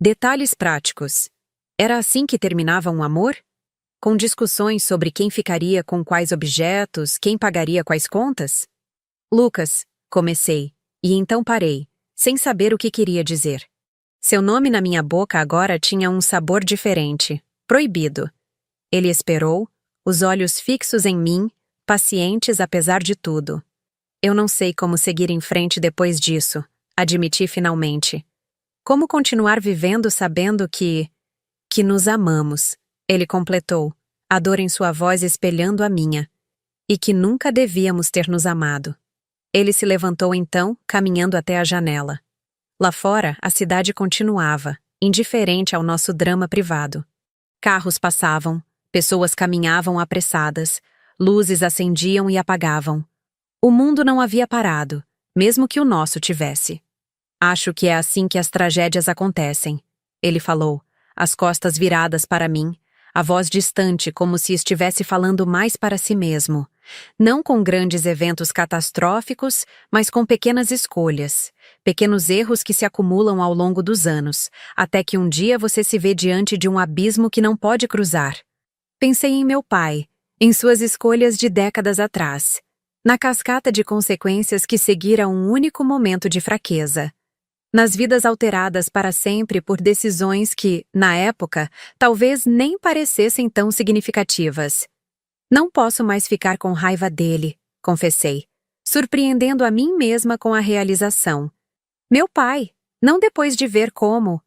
Detalhes práticos. Era assim que terminava um amor? Com discussões sobre quem ficaria com quais objetos, quem pagaria quais contas? Lucas, comecei, e então parei, sem saber o que queria dizer. Seu nome na minha boca agora tinha um sabor diferente, proibido. Ele esperou, os olhos fixos em mim, pacientes apesar de tudo. Eu não sei como seguir em frente depois disso, admiti finalmente. Como continuar vivendo sabendo que nos amamos, ele completou, a dor em sua voz espelhando a minha, e que nunca devíamos ter nos amado. Ele se levantou então, caminhando até a janela. Lá fora, a cidade continuava, indiferente ao nosso drama privado. Carros passavam, pessoas caminhavam apressadas, luzes acendiam e apagavam. O mundo não havia parado, mesmo que o nosso tivesse. Acho que é assim que as tragédias acontecem, ele falou, as costas viradas para mim, a voz distante como se estivesse falando mais para si mesmo. Não com grandes eventos catastróficos, mas com pequenas escolhas, pequenos erros que se acumulam ao longo dos anos, até que um dia você se vê diante de um abismo que não pode cruzar. Pensei em meu pai, em suas escolhas de décadas atrás, na cascata de consequências que seguira um único momento de fraqueza. Nas vidas alteradas para sempre por decisões que, na época, talvez nem parecessem tão significativas. Não posso mais ficar com raiva dele, confessei, surpreendendo a mim mesma com a realização. Meu pai, não depois de ver como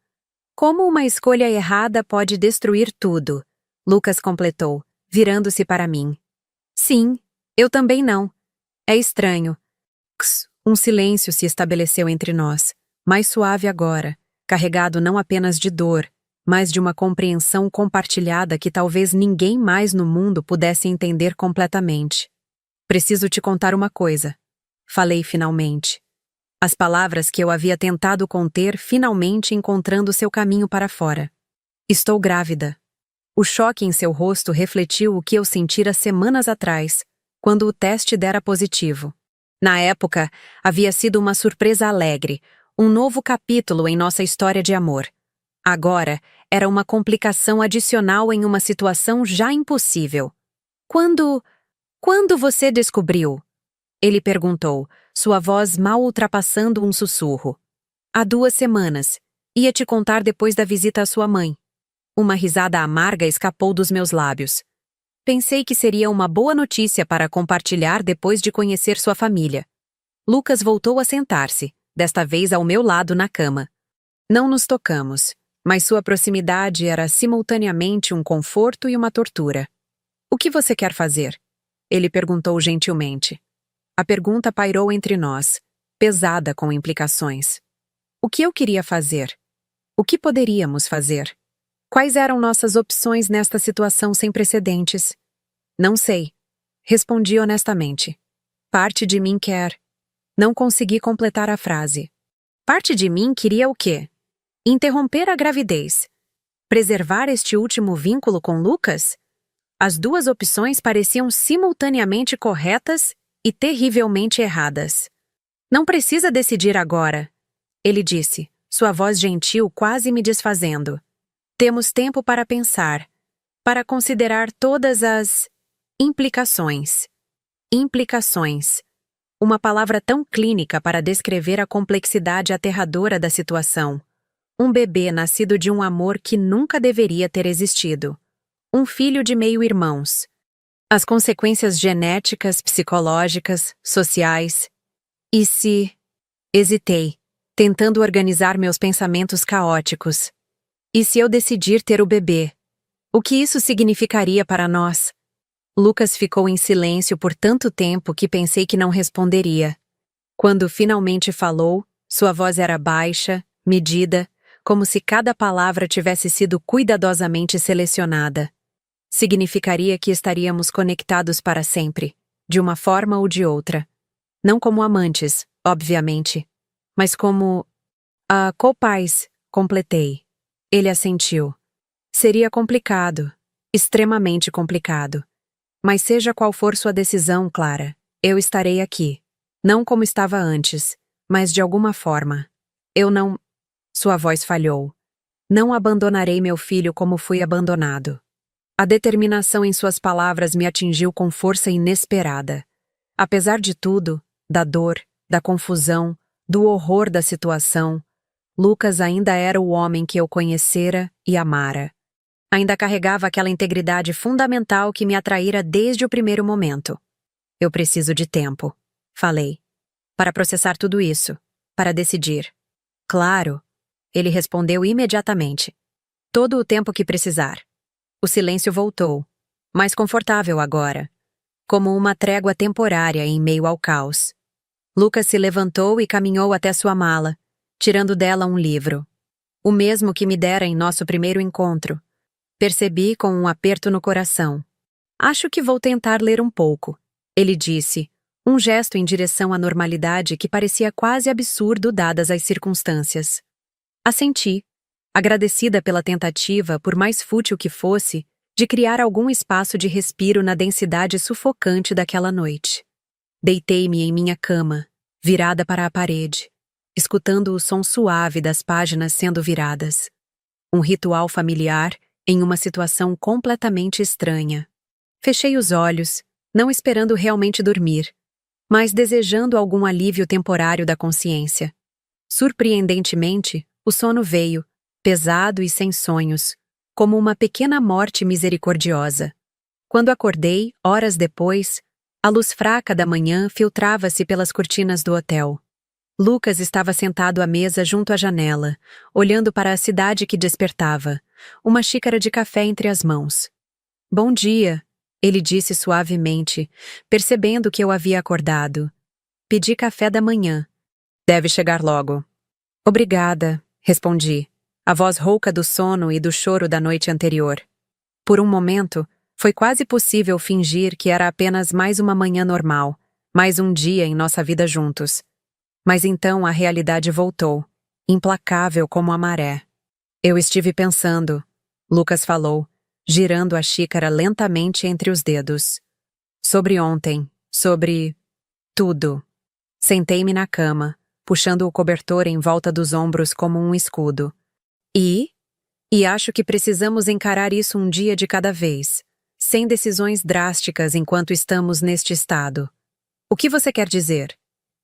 uma escolha errada pode destruir tudo, Lucas completou, virando-se para mim. Sim, eu também não. É estranho. Um silêncio se estabeleceu entre nós, mais suave agora, carregado não apenas de dor, mas de uma compreensão compartilhada que talvez ninguém mais no mundo pudesse entender completamente. Preciso te contar uma coisa. Falei finalmente. As palavras que eu havia tentado conter finalmente encontrando seu caminho para fora. Estou grávida. O choque em seu rosto refletiu o que eu sentira semanas atrás, quando o teste dera positivo. Na época, havia sido uma surpresa alegre, um novo capítulo em nossa história de amor. Agora, era uma complicação adicional em uma situação já impossível. Quando você descobriu? Ele perguntou, sua voz mal ultrapassando um sussurro. Há 2 semanas. Ia te contar depois da visita à sua mãe. Uma risada amarga escapou dos meus lábios. Pensei que seria uma boa notícia para compartilhar depois de conhecer sua família. Lucas voltou a sentar-se, desta vez ao meu lado na cama. Não nos tocamos, mas sua proximidade era simultaneamente um conforto e uma tortura. O que você quer fazer? Ele perguntou gentilmente. A pergunta pairou entre nós, pesada com implicações. O que eu queria fazer? O que poderíamos fazer? Quais eram nossas opções nesta situação sem precedentes? Não sei. Respondi honestamente. Parte de mim quer. Não consegui completar a frase. Parte de mim queria o quê? Interromper a gravidez. Preservar este último vínculo com Lucas? As 2 opções pareciam simultaneamente corretas e terrivelmente erradas. Não precisa decidir agora, ele disse, sua voz gentil quase me desfazendo. Temos tempo para pensar, para considerar todas as implicações. Implicações. Uma palavra tão clínica para descrever a complexidade aterradora da situação. Um bebê nascido de um amor que nunca deveria ter existido. Um filho de meio-irmãos. As consequências genéticas, psicológicas, sociais. E se... Hesitei, tentando organizar meus pensamentos caóticos. E se eu decidir ter o bebê? O que isso significaria para nós? Lucas ficou em silêncio por tanto tempo que pensei que não responderia. Quando finalmente falou, sua voz era baixa, medida, como se cada palavra tivesse sido cuidadosamente selecionada. Significaria que estaríamos conectados para sempre, de uma forma ou de outra. Não como amantes, obviamente, mas como... copais, completei. Ele assentiu. Seria complicado, extremamente complicado. Mas seja qual for sua decisão, Clara, eu estarei aqui. Não como estava antes, mas de alguma forma. Eu não... Sua voz falhou. Não abandonarei meu filho como fui abandonado. A determinação em suas palavras me atingiu com força inesperada. Apesar de tudo, da dor, da confusão, do horror da situação, Lucas ainda era o homem que eu conhecera e amara. Ainda carregava aquela integridade fundamental que me atraíra desde o primeiro momento. Eu preciso de tempo, falei, para processar tudo isso, para decidir. Claro, ele respondeu imediatamente. Todo o tempo que precisar. O silêncio voltou, mais confortável agora, como uma trégua temporária em meio ao caos. Lucas se levantou e caminhou até sua mala, tirando dela um livro. O mesmo que me dera em nosso primeiro encontro. Percebi com um aperto no coração. Acho que vou tentar ler um pouco, ele disse, um gesto em direção à normalidade que parecia quase absurdo dadas as circunstâncias. Assenti, agradecida pela tentativa, por mais fútil que fosse, de criar algum espaço de respiro na densidade sufocante daquela noite. Deitei-me em minha cama, virada para a parede, escutando o som suave das páginas sendo viradas. Um ritual familiar em uma situação completamente estranha. Fechei os olhos, não esperando realmente dormir, mas desejando algum alívio temporário da consciência. Surpreendentemente, o sono veio, pesado e sem sonhos, como uma pequena morte misericordiosa. Quando acordei, horas depois, a luz fraca da manhã filtrava-se pelas cortinas do hotel. Lucas estava sentado à mesa junto à janela, olhando para a cidade que despertava, uma xícara de café entre as mãos. Bom dia, ele disse suavemente, percebendo que eu havia acordado. Pedi café da manhã. Deve chegar logo. Obrigada, respondi, a voz rouca do sono e do choro da noite anterior. Por um momento, foi quase possível fingir que era apenas mais uma manhã normal, mais um dia em nossa vida juntos. Mas então a realidade voltou, implacável como a maré. Eu estive pensando, Lucas falou, girando a xícara lentamente entre os dedos. Sobre ontem, sobre tudo. Sentei-me na cama, puxando o cobertor em volta dos ombros como um escudo. E acho que precisamos encarar isso um dia de cada vez, sem decisões drásticas enquanto estamos neste estado. O que você quer dizer?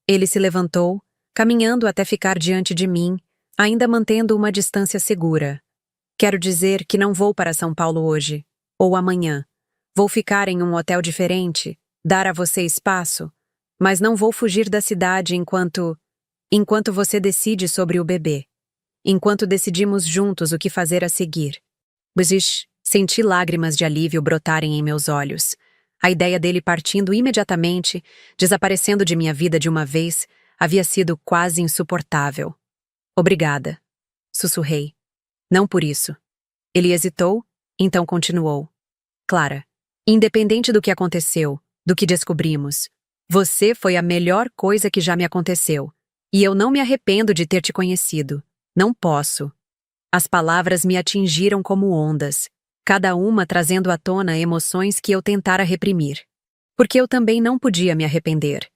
Ele se levantou, caminhando até ficar diante de mim, ainda mantendo uma distância segura. Quero dizer que não vou para São Paulo hoje, ou amanhã. Vou ficar em um hotel diferente, dar a você espaço, mas não vou fugir da cidade enquanto você decide sobre o bebê. Enquanto decidimos juntos o que fazer a seguir. Senti lágrimas de alívio brotarem em meus olhos. A ideia dele partindo imediatamente, desaparecendo de minha vida de uma vez, havia sido quase insuportável. Obrigada, sussurrei. Não por isso. Ele hesitou, então continuou. Clara, independente do que aconteceu, do que descobrimos, você foi a melhor coisa que já me aconteceu, e eu não me arrependo de ter te conhecido. Não posso. As palavras me atingiram como ondas, cada uma trazendo à tona emoções que eu tentara reprimir. Porque eu também não podia me arrepender.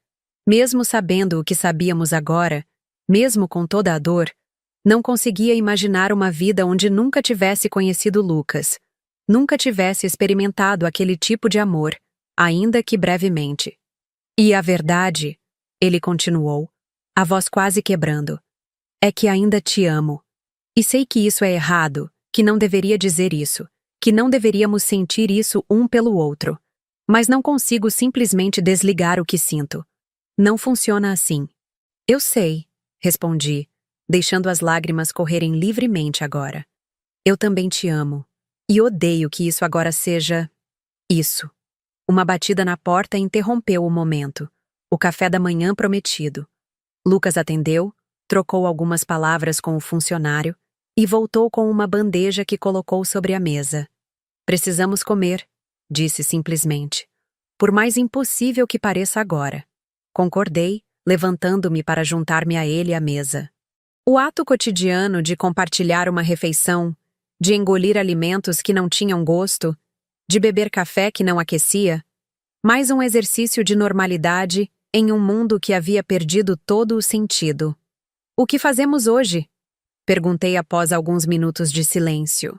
Mesmo sabendo o que sabíamos agora, mesmo com toda a dor, não conseguia imaginar uma vida onde nunca tivesse conhecido Lucas, nunca tivesse experimentado aquele tipo de amor, ainda que brevemente. E a verdade, ele continuou, a voz quase quebrando, é que ainda te amo. E sei que isso é errado, que não deveria dizer isso, que não deveríamos sentir isso um pelo outro. Mas não consigo simplesmente desligar o que sinto. Não funciona assim. Eu sei, respondi, deixando as lágrimas correrem livremente agora. Eu também te amo. E odeio que isso agora seja... isso. Uma batida na porta interrompeu o momento. O café da manhã prometido. Lucas atendeu, trocou algumas palavras com o funcionário e voltou com uma bandeja que colocou sobre a mesa. Precisamos comer, disse simplesmente. Por mais impossível que pareça agora. Concordei, levantando-me para juntar-me a ele à mesa. O ato cotidiano de compartilhar uma refeição, de engolir alimentos que não tinham gosto, de beber café que não aquecia, mais um exercício de normalidade em um mundo que havia perdido todo o sentido. O que fazemos hoje? Perguntei após alguns minutos de silêncio.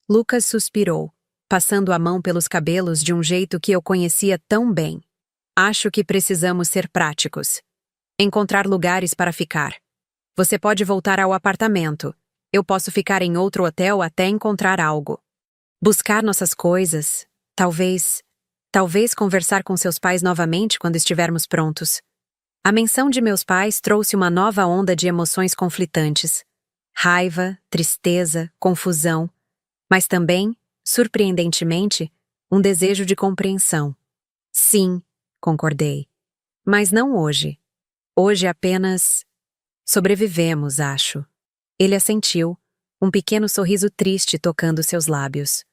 Lucas suspirou, passando a mão pelos cabelos de um jeito que eu conhecia tão bem. Acho que precisamos ser práticos. Encontrar lugares para ficar. Você pode voltar ao apartamento. Eu posso ficar em outro hotel até encontrar algo. Buscar nossas coisas. Talvez conversar com seus pais novamente quando estivermos prontos. A menção de meus pais trouxe uma nova onda de emoções conflitantes. Raiva, tristeza, confusão, mas também, surpreendentemente, um desejo de compreensão. Sim, concordei. Mas não hoje. Hoje apenas... sobrevivemos, acho. Ele assentiu, um pequeno sorriso triste tocando seus lábios.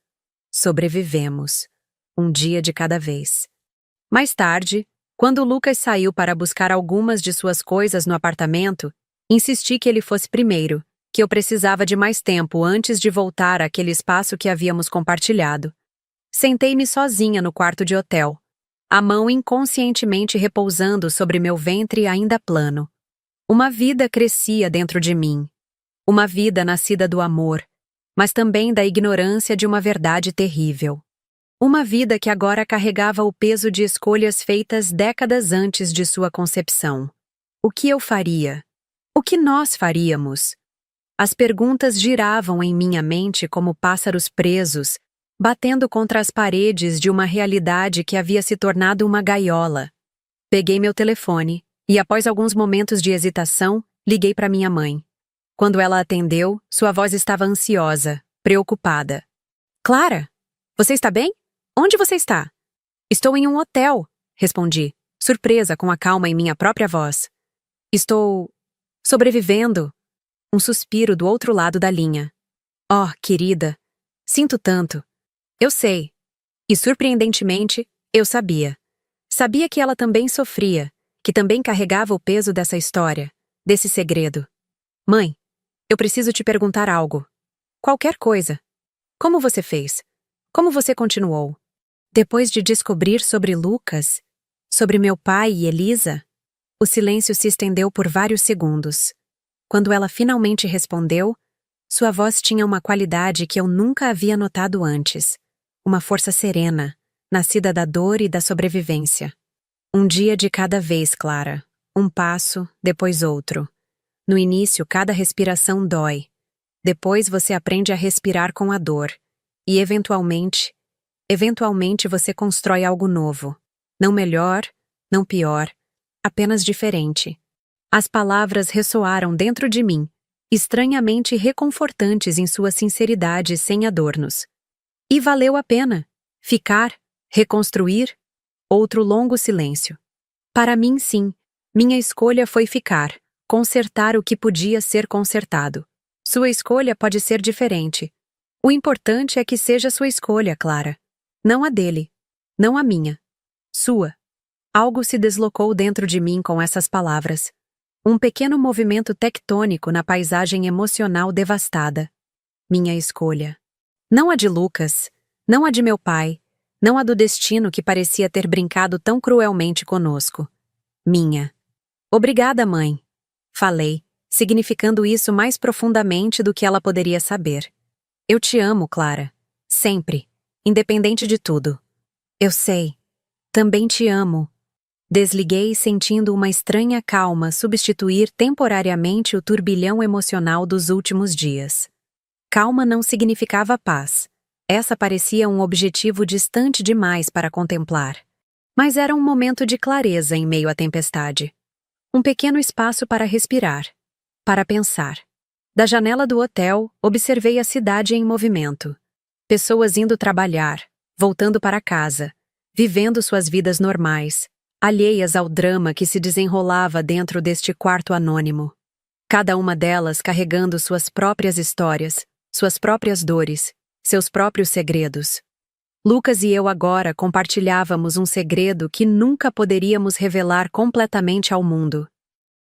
Sobrevivemos. Um dia de cada vez. Mais tarde, quando Lucas saiu para buscar algumas de suas coisas no apartamento, insisti que ele fosse primeiro, que eu precisava de mais tempo antes de voltar àquele espaço que havíamos compartilhado. Sentei-me sozinha no quarto de hotel, a mão inconscientemente repousando sobre meu ventre ainda plano. Uma vida crescia dentro de mim. Uma vida nascida do amor, mas também da ignorância de uma verdade terrível. Uma vida que agora carregava o peso de escolhas feitas décadas antes de sua concepção. O que eu faria? O que nós faríamos? As perguntas giravam em minha mente como pássaros presos, batendo contra as paredes de uma realidade que havia se tornado uma gaiola. Peguei meu telefone e, após alguns momentos de hesitação, liguei para minha mãe. Quando ela atendeu, sua voz estava ansiosa, preocupada. Clara, você está bem? Onde você está? Estou em um hotel, respondi, surpresa com a calma em minha própria voz. Estou... sobrevivendo. Um suspiro do outro lado da linha. Oh, querida, sinto tanto. Eu sei. E surpreendentemente, eu sabia. Sabia que ela também sofria, que também carregava o peso dessa história, desse segredo. Mãe, eu preciso te perguntar algo. Qualquer coisa. Como você fez? Como você continuou? Depois de descobrir sobre Lucas, sobre meu pai e Elisa, o silêncio se estendeu por vários segundos. Quando ela finalmente respondeu, sua voz tinha uma qualidade que eu nunca havia notado antes. Uma força serena, nascida da dor e da sobrevivência. Um dia de cada vez, Clara. Um passo, depois outro. No início, cada respiração dói. Depois você aprende a respirar com a dor. E eventualmente você constrói algo novo. Não melhor, não pior, apenas diferente. As palavras ressoaram dentro de mim, estranhamente reconfortantes em sua sinceridade sem adornos. E valeu a pena. Ficar, reconstruir, outro longo silêncio. Para mim, sim, minha escolha foi ficar, consertar o que podia ser consertado. Sua escolha pode ser diferente. O importante é que seja sua escolha, Clara. Não a dele. Não a minha. Sua. Algo se deslocou dentro de mim com essas palavras. Um pequeno movimento tectônico na paisagem emocional devastada. Minha escolha. Não a de Lucas, não a de meu pai, não a do destino que parecia ter brincado tão cruelmente conosco. Minha. Obrigada, mãe. Falei, significando isso mais profundamente do que ela poderia saber. Eu te amo, Clara. Sempre. Independente de tudo. Eu sei. Também te amo. Desliguei sentindo uma estranha calma substituir temporariamente o turbilhão emocional dos últimos dias. Calma não significava paz. Essa parecia um objetivo distante demais para contemplar. Mas era um momento de clareza em meio à tempestade. Um pequeno espaço para respirar. Para pensar. Da janela do hotel, observei a cidade em movimento. Pessoas indo trabalhar, voltando para casa, vivendo suas vidas normais, alheias ao drama que se desenrolava dentro deste quarto anônimo. Cada uma delas carregando suas próprias histórias, suas próprias dores, seus próprios segredos. Lucas e eu agora compartilhávamos um segredo que nunca poderíamos revelar completamente ao mundo.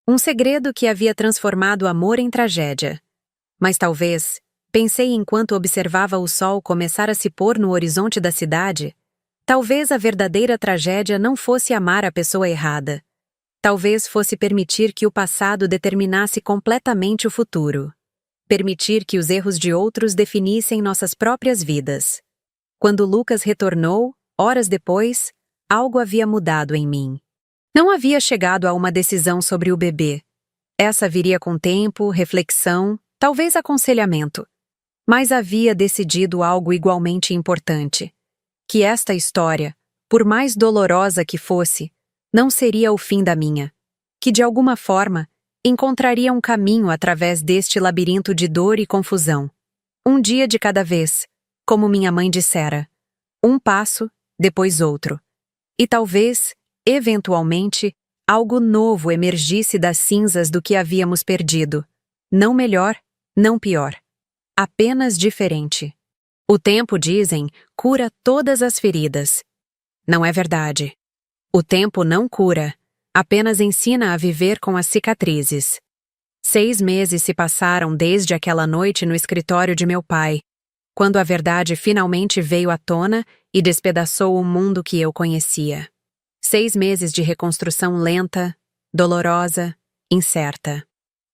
Um segredo que havia transformado o amor em tragédia. Mas talvez, pensei enquanto observava o sol começar a se pôr no horizonte da cidade, talvez a verdadeira tragédia não fosse amar a pessoa errada. Talvez fosse permitir que o passado determinasse completamente o futuro. Permitir que os erros de outros definissem nossas próprias vidas. Quando Lucas retornou, horas depois, algo havia mudado em mim. Não havia chegado a uma decisão sobre o bebê. Essa viria com tempo, reflexão, talvez aconselhamento. Mas havia decidido algo igualmente importante. Que esta história, por mais dolorosa que fosse, não seria o fim da minha. Que, de alguma forma, encontraria um caminho através deste labirinto de dor e confusão. Um dia de cada vez, como minha mãe dissera. Um passo, depois outro. E talvez, eventualmente, algo novo emergisse das cinzas do que havíamos perdido. Não melhor, não pior. Apenas diferente. O tempo, dizem, cura todas as feridas. Não é verdade. O tempo não cura, apenas ensina a viver com as cicatrizes. 6 meses se passaram desde aquela noite no escritório de meu pai, quando a verdade finalmente veio à tona e despedaçou o mundo que eu conhecia. 6 meses de reconstrução lenta, dolorosa, incerta.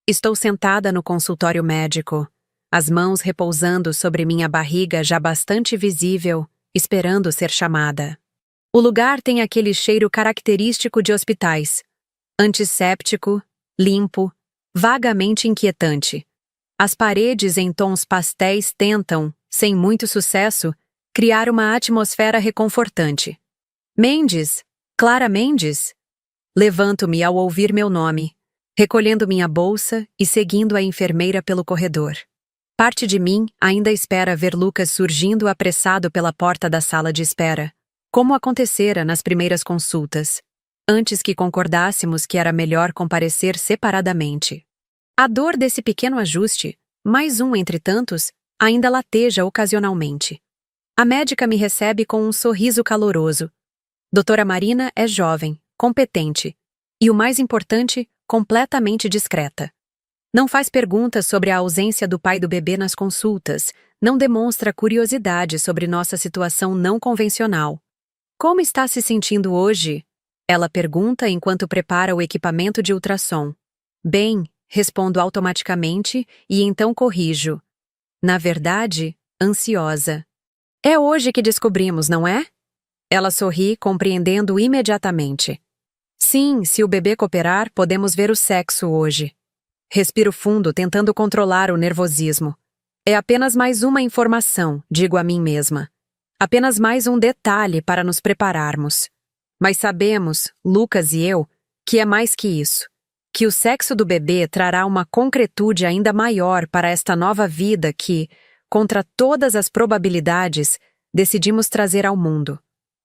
Estou sentada no consultório médico, as mãos repousando sobre minha barriga já bastante visível, esperando ser chamada. O lugar tem aquele cheiro característico de hospitais. Antisséptico, limpo, vagamente inquietante. As paredes em tons pastéis tentam, sem muito sucesso, criar uma atmosfera reconfortante. Mendes, Clara Mendes? Levanto-me ao ouvir meu nome, recolhendo minha bolsa e seguindo a enfermeira pelo corredor. Parte de mim ainda espera ver Lucas surgindo apressado pela porta da sala de espera, como acontecera nas primeiras consultas, antes que concordássemos que era melhor comparecer separadamente. A dor desse pequeno ajuste, mais um entre tantos, ainda lateja ocasionalmente. A médica me recebe com um sorriso caloroso. Doutora Marina é jovem, competente e, o mais importante, completamente discreta. Não faz perguntas sobre a ausência do pai do bebê nas consultas, não demonstra curiosidade sobre nossa situação não convencional. Como está se sentindo hoje? Ela pergunta enquanto prepara o equipamento de ultrassom. Bem, respondo automaticamente e então corrijo. Na verdade, ansiosa. É hoje que descobrimos, não é? Ela sorri, compreendendo imediatamente. Sim, se o bebê cooperar, podemos ver o sexo hoje. Respiro fundo, tentando controlar o nervosismo. É apenas mais uma informação, digo a mim mesma. Apenas mais um detalhe para nos prepararmos. Mas sabemos, Lucas e eu, que é mais que isso. Que o sexo do bebê trará uma concretude ainda maior para esta nova vida que, contra todas as probabilidades, decidimos trazer ao mundo.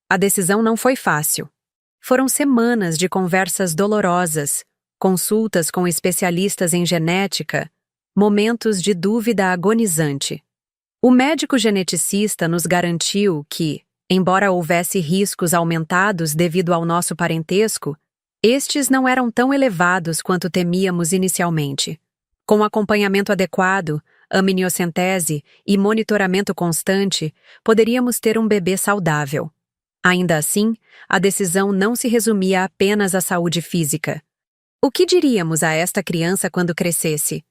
A decisão não foi fácil. Foram semanas de conversas dolorosas, consultas com especialistas em genética, momentos de dúvida agonizante. O médico geneticista nos garantiu que, embora houvesse riscos aumentados devido ao nosso parentesco, estes não eram tão elevados quanto temíamos inicialmente. Com acompanhamento adequado, amniocentese e monitoramento constante, poderíamos ter um bebê saudável. Ainda assim, a decisão não se resumia apenas à saúde física. O que diríamos a esta criança quando crescesse?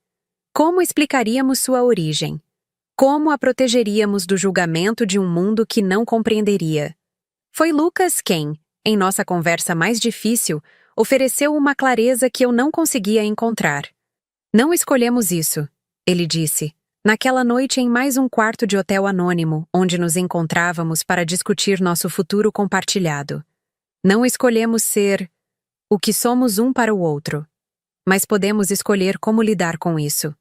Como explicaríamos sua origem? Como a protegeríamos do julgamento de um mundo que não compreenderia? Foi Lucas quem, em nossa conversa mais difícil, ofereceu uma clareza que eu não conseguia encontrar. Não escolhemos isso, ele disse, naquela noite em mais um quarto de hotel anônimo, onde nos encontrávamos para discutir nosso futuro compartilhado. Não escolhemos ser o que somos um para o outro, mas podemos escolher como lidar com isso.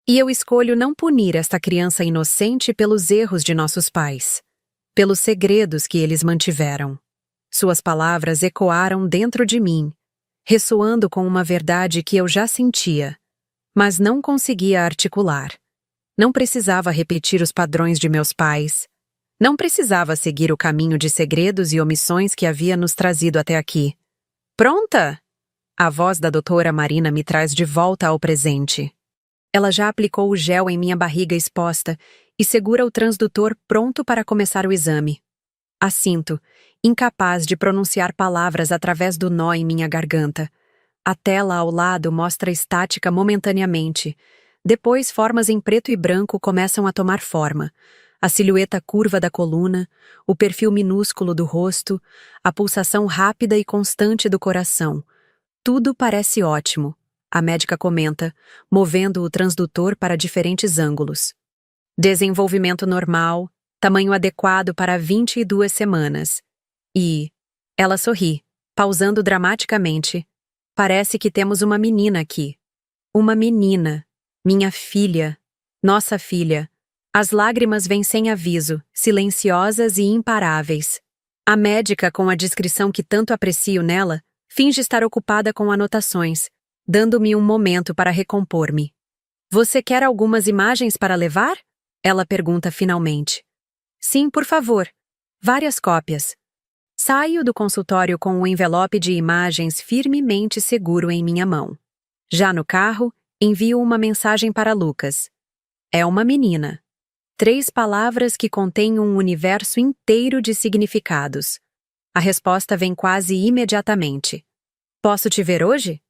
E eu escolho não punir esta criança inocente pelos erros de nossos pais, pelos segredos que eles mantiveram. Suas palavras ecoaram dentro de mim, ressoando com uma verdade que eu já sentia, mas não conseguia articular. Não precisava repetir os padrões de meus pais. Não precisava seguir o caminho de segredos e omissões que havia nos trazido até aqui. Pronta? A voz da doutora Marina me traz de volta ao presente. Ela já aplicou o gel em minha barriga exposta e segura o transdutor pronto para começar o exame. Assinto, incapaz de pronunciar palavras através do nó em minha garganta. A tela ao lado mostra estática momentaneamente. Depois, formas em preto e branco começam a tomar forma. A silhueta curva da coluna, o perfil minúsculo do rosto, a pulsação rápida e constante do coração. Tudo parece ótimo, a médica comenta, movendo o transdutor para diferentes ângulos. Desenvolvimento normal, tamanho adequado para 22 semanas. E ela sorri, pausando dramaticamente. Parece que temos uma menina aqui. Uma menina. Minha filha. Nossa filha. As lágrimas vêm sem aviso, silenciosas e imparáveis. A médica, com a descrição que tanto aprecio nela, finge estar ocupada com anotações, dando-me um momento para recompor-me. Você quer algumas imagens para levar? Ela pergunta finalmente. Sim, por favor. Várias cópias. Saio do consultório com o envelope de imagens firmemente seguro em minha mão. Já no carro, envio uma mensagem para Lucas. É uma menina. 3 palavras que contêm um universo inteiro de significados. A resposta vem quase imediatamente. Posso te ver hoje?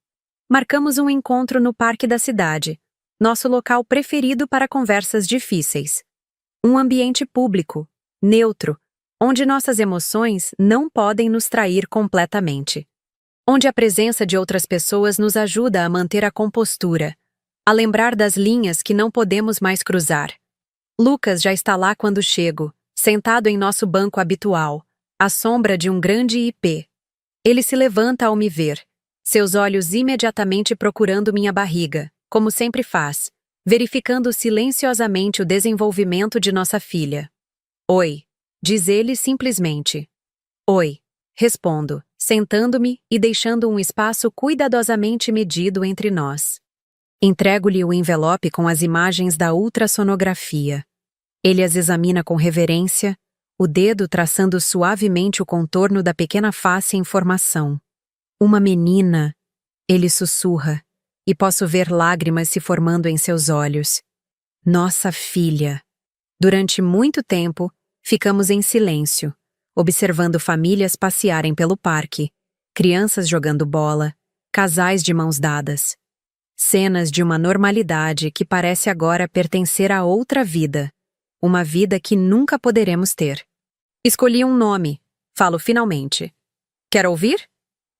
Marcamos um encontro no parque da cidade, nosso local preferido para conversas difíceis. Um ambiente público, neutro, onde nossas emoções não podem nos trair completamente. Onde a presença de outras pessoas nos ajuda a manter a compostura, a lembrar das linhas que não podemos mais cruzar. Lucas já está lá quando chego, sentado em nosso banco habitual, à sombra de um grande IP. Ele se levanta ao me ver, seus olhos imediatamente procurando minha barriga, como sempre faz, verificando silenciosamente o desenvolvimento de nossa filha. Oi, diz ele simplesmente. Oi, respondo, sentando-me e deixando um espaço cuidadosamente medido entre nós. Entrego-lhe o envelope com as imagens da ultrassonografia. Ele as examina com reverência, o dedo traçando suavemente o contorno da pequena face em formação. Uma menina, ele sussurra, e posso ver lágrimas se formando em seus olhos. Nossa filha. Durante muito tempo, ficamos em silêncio, observando famílias passearem pelo parque, crianças jogando bola, casais de mãos dadas. Cenas de uma normalidade que parece agora pertencer a outra vida, uma vida que nunca poderemos ter. Escolhi um nome, falo finalmente. Quer ouvir?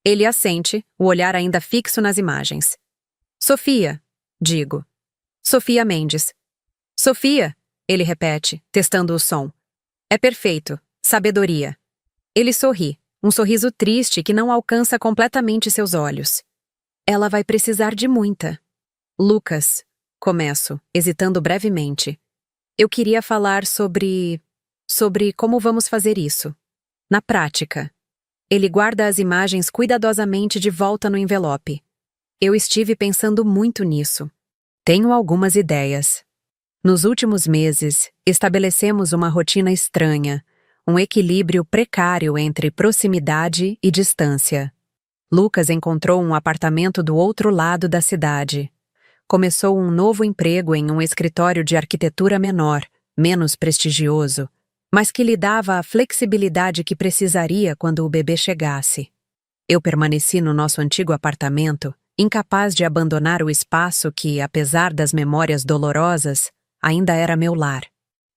Ele assente, o olhar ainda fixo nas imagens. Sofia, digo. Sofia Mendes. Sofia, ele repete, testando o som. É perfeito, sabedoria. Ele sorri, um sorriso triste que não alcança completamente seus olhos. Ela vai precisar de muita. Lucas, começo, hesitando brevemente. Eu queria falar sobre como vamos fazer isso. Na prática. Ele guarda as imagens cuidadosamente de volta no envelope. Eu estive pensando muito nisso. Tenho algumas ideias. Nos últimos meses, estabelecemos uma rotina estranha, um equilíbrio precário entre proximidade e distância. Lucas encontrou um apartamento do outro lado da cidade. Começou um novo emprego em um escritório de arquitetura menor, menos prestigioso, mas que lhe dava a flexibilidade que precisaria quando o bebê chegasse. Eu permaneci no nosso antigo apartamento, incapaz de abandonar o espaço que, apesar das memórias dolorosas, ainda era meu lar.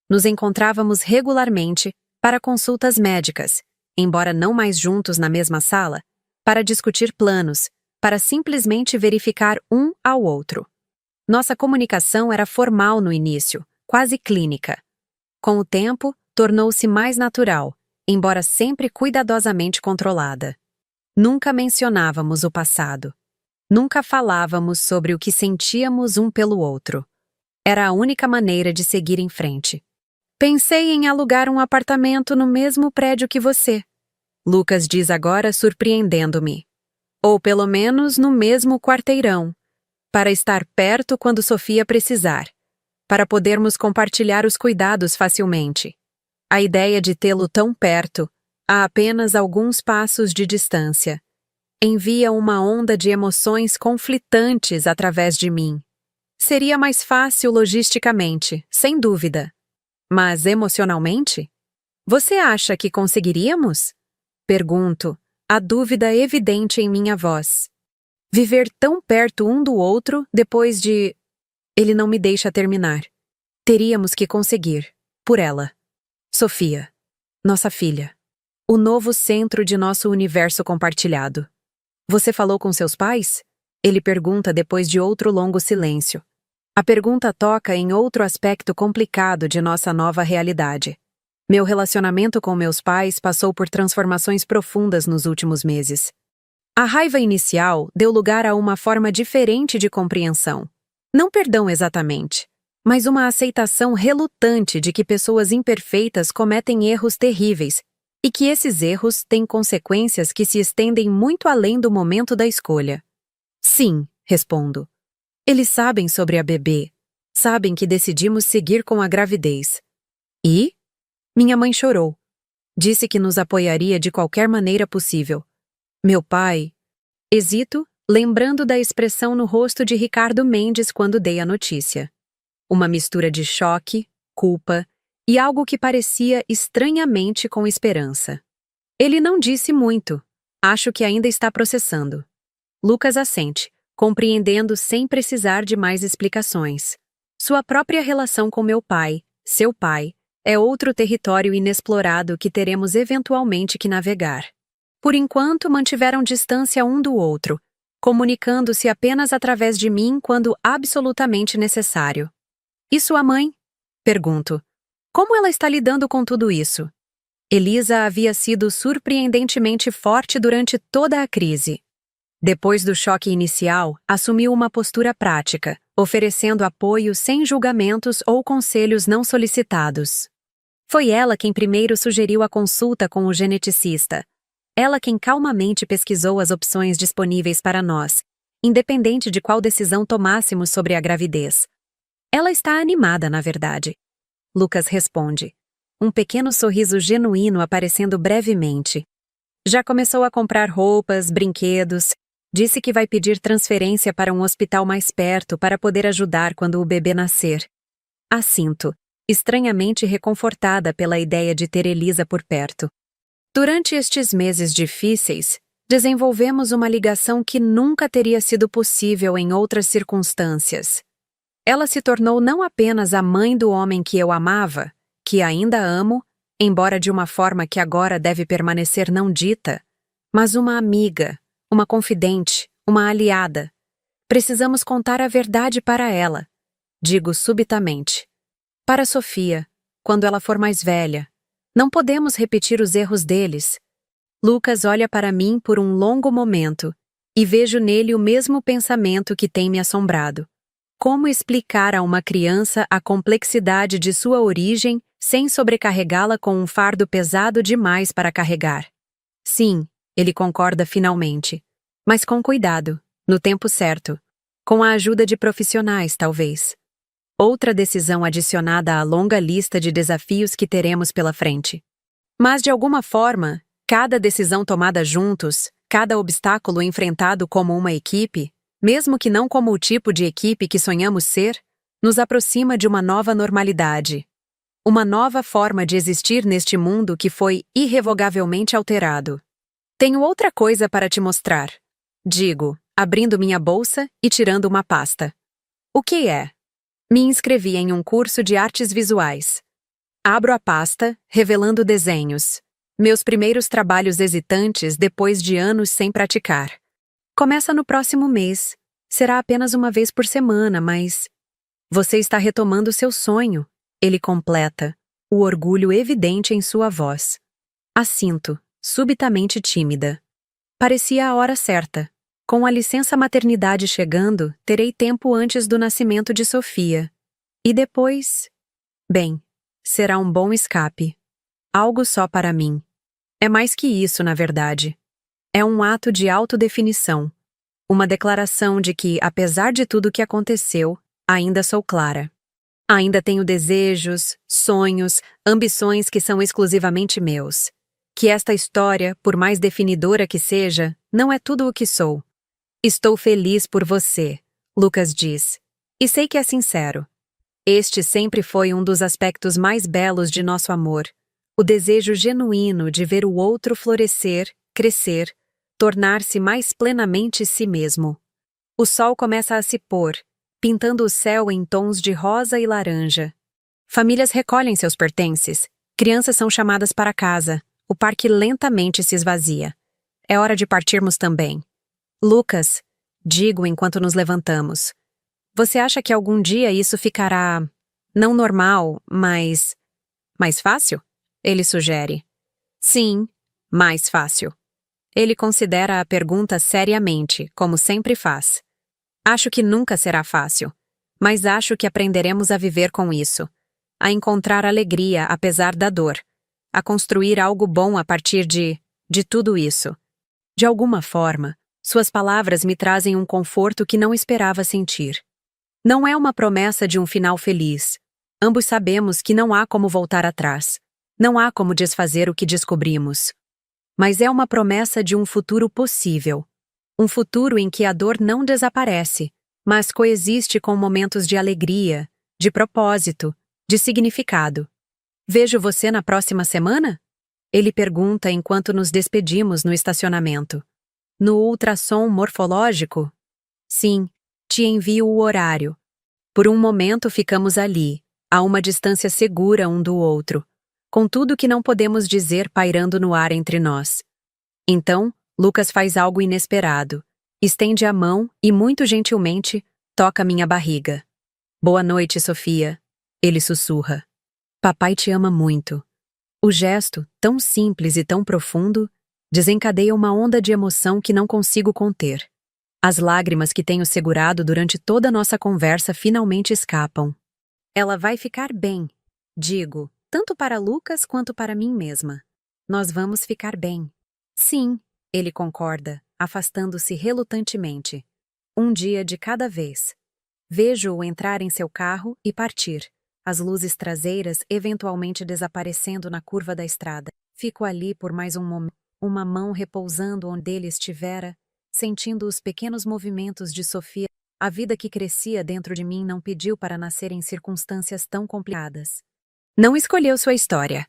Nos encontrávamos regularmente para consultas médicas, embora não mais juntos na mesma sala, para discutir planos, para simplesmente verificar um ao outro. Nossa comunicação era formal no início, quase clínica. Com o tempo, tornou-se mais natural, embora sempre cuidadosamente controlada. Nunca mencionávamos o passado. Nunca falávamos sobre o que sentíamos um pelo outro. Era a única maneira de seguir em frente. Pensei em alugar um apartamento no mesmo prédio que você. Lucas diz agora surpreendendo-me. Ou pelo menos no mesmo quarteirão. Para estar perto quando Sofia precisar. Para podermos compartilhar os cuidados facilmente. A ideia de tê-lo tão perto, a apenas alguns passos de distância, envia uma onda de emoções conflitantes através de mim. Seria mais fácil logisticamente, sem dúvida. Mas emocionalmente? Você acha que conseguiríamos? Pergunto, a dúvida evidente em minha voz. Viver tão perto um do outro depois de... Ele não me deixa terminar. Teríamos que conseguir, por ela. Sofia, nossa filha. O novo centro de nosso universo compartilhado. Você falou com seus pais? Ele pergunta depois de outro longo silêncio. A pergunta toca em outro aspecto complicado de nossa nova realidade. Meu relacionamento com meus pais passou por transformações profundas nos últimos meses. A raiva inicial deu lugar a uma forma diferente de compreensão. Não perdão exatamente, mas uma aceitação relutante de que pessoas imperfeitas cometem erros terríveis e que esses erros têm consequências que se estendem muito além do momento da escolha. Sim, respondo. Eles sabem sobre a bebê. Sabem que decidimos seguir com a gravidez. E? Minha mãe chorou. Disse que nos apoiaria de qualquer maneira possível. Meu pai... Hesito, lembrando da expressão no rosto de Ricardo Mendes quando dei a notícia. Uma mistura de choque, culpa e algo que parecia estranhamente com esperança. Ele não disse muito. Acho que ainda está processando. Lucas assente, compreendendo sem precisar de mais explicações. Sua própria relação com meu pai, seu pai, é outro território inexplorado que teremos eventualmente que navegar. Por enquanto, mantiveram distância um do outro, comunicando-se apenas através de mim quando absolutamente necessário. E sua mãe? Pergunto. Como ela está lidando com tudo isso? Elisa havia sido surpreendentemente forte durante toda a crise. Depois do choque inicial, assumiu uma postura prática, oferecendo apoio sem julgamentos ou conselhos não solicitados. Foi ela quem primeiro sugeriu a consulta com o geneticista. Ela quem calmamente pesquisou as opções disponíveis para nós, independente de qual decisão tomássemos sobre a gravidez. Ela está animada, na verdade. Lucas responde, um pequeno sorriso genuíno aparecendo brevemente. Já começou a comprar roupas, brinquedos, Disse que vai pedir transferência para um hospital mais perto para poder ajudar quando o bebê nascer. Assinto, estranhamente reconfortada pela ideia de ter Elisa por perto. Durante estes meses difíceis, desenvolvemos uma ligação que nunca teria sido possível em outras circunstâncias. Ela se tornou não apenas a mãe do homem que eu amava, que ainda amo, embora de uma forma que agora deve permanecer não dita, mas uma amiga, uma confidente, uma aliada. Precisamos contar a verdade para ela, digo subitamente. Para Sofia, quando ela for mais velha. Não podemos repetir os erros deles. Lucas olha para mim por um longo momento e vejo nele o mesmo pensamento que tem me assombrado. Como explicar a uma criança a complexidade de sua origem sem sobrecarregá-la com um fardo pesado demais para carregar? Sim, ele concorda finalmente. Mas com cuidado, no tempo certo. Com a ajuda de profissionais, talvez. Outra decisão adicionada à longa lista de desafios que teremos pela frente. Mas, de alguma forma, cada decisão tomada juntos, cada obstáculo enfrentado como uma equipe, mesmo que não como o tipo de equipe que sonhamos ser, nos aproxima de uma nova normalidade. Uma nova forma de existir neste mundo que foi irrevogavelmente alterado. Tenho outra coisa para te mostrar. Digo, abrindo minha bolsa e tirando uma pasta. O que é? Me inscrevi em um curso de artes visuais. Abro a pasta, revelando desenhos. Meus primeiros trabalhos hesitantes depois de anos sem praticar. Começa no próximo mês. Será apenas uma vez por semana, mas... Você está retomando seu sonho, ele completa, o orgulho evidente em sua voz. Assinto, subitamente tímida. Parecia a hora certa. Com a licença maternidade chegando, terei tempo antes do nascimento de Sofia. E depois... Bem, será um bom escape. Algo só para mim. É mais que isso, na verdade. É um ato de autodefinição. Uma declaração de que, apesar de tudo o que aconteceu, ainda sou Clara. Ainda tenho desejos, sonhos, ambições que são exclusivamente meus. Que esta história, por mais definidora que seja, não é tudo o que sou. Estou feliz por você, Lucas diz. E sei que é sincero. Este sempre foi um dos aspectos mais belos de nosso amor. O desejo genuíno de ver o outro florescer, crescer, tornar-se mais plenamente si mesmo. O sol começa a se pôr, pintando o céu em tons de rosa e laranja. Famílias recolhem seus pertences. Crianças são chamadas para casa. O parque lentamente se esvazia. É hora de partirmos também. Lucas, digo enquanto nos levantamos. Você acha que algum dia isso ficará... não normal, mas... mais fácil? Ele sugere. Sim, mais fácil. Ele considera a pergunta seriamente, como sempre faz. Acho que nunca será fácil, mas acho que aprenderemos a viver com isso, a encontrar alegria apesar da dor, a construir algo bom a partir de tudo isso. De alguma forma, suas palavras me trazem um conforto que não esperava sentir. Não é uma promessa de um final feliz. Ambos sabemos que não há como voltar atrás. Não há como desfazer o que descobrimos. Mas é uma promessa de um futuro possível. Um futuro em que a dor não desaparece, mas coexiste com momentos de alegria, de propósito, de significado. Vejo você na próxima semana? Ele pergunta enquanto nos despedimos no estacionamento. No ultrassom morfológico? Sim, te envio o horário. Por um momento ficamos ali, a uma distância segura um do outro, com tudo que não podemos dizer pairando no ar entre nós. Então, Lucas faz algo inesperado. Estende a mão e, muito gentilmente, toca minha barriga. Boa noite, Sofia. Ele sussurra. Papai te ama muito. O gesto, tão simples e tão profundo, desencadeia uma onda de emoção que não consigo conter. As lágrimas que tenho segurado durante toda a nossa conversa finalmente escapam. Ela vai ficar bem, digo, tanto para Lucas quanto para mim mesma. Nós vamos ficar bem. Sim, ele concorda, afastando-se relutantemente. Um dia de cada vez. Vejo-o entrar em seu carro e partir, as luzes traseiras eventualmente desaparecendo na curva da estrada. Fico ali por mais um momento, uma mão repousando onde ele estivera, sentindo os pequenos movimentos de Sofia. A vida que crescia dentro de mim não pediu para nascer em circunstâncias tão complicadas. Não escolheu sua história,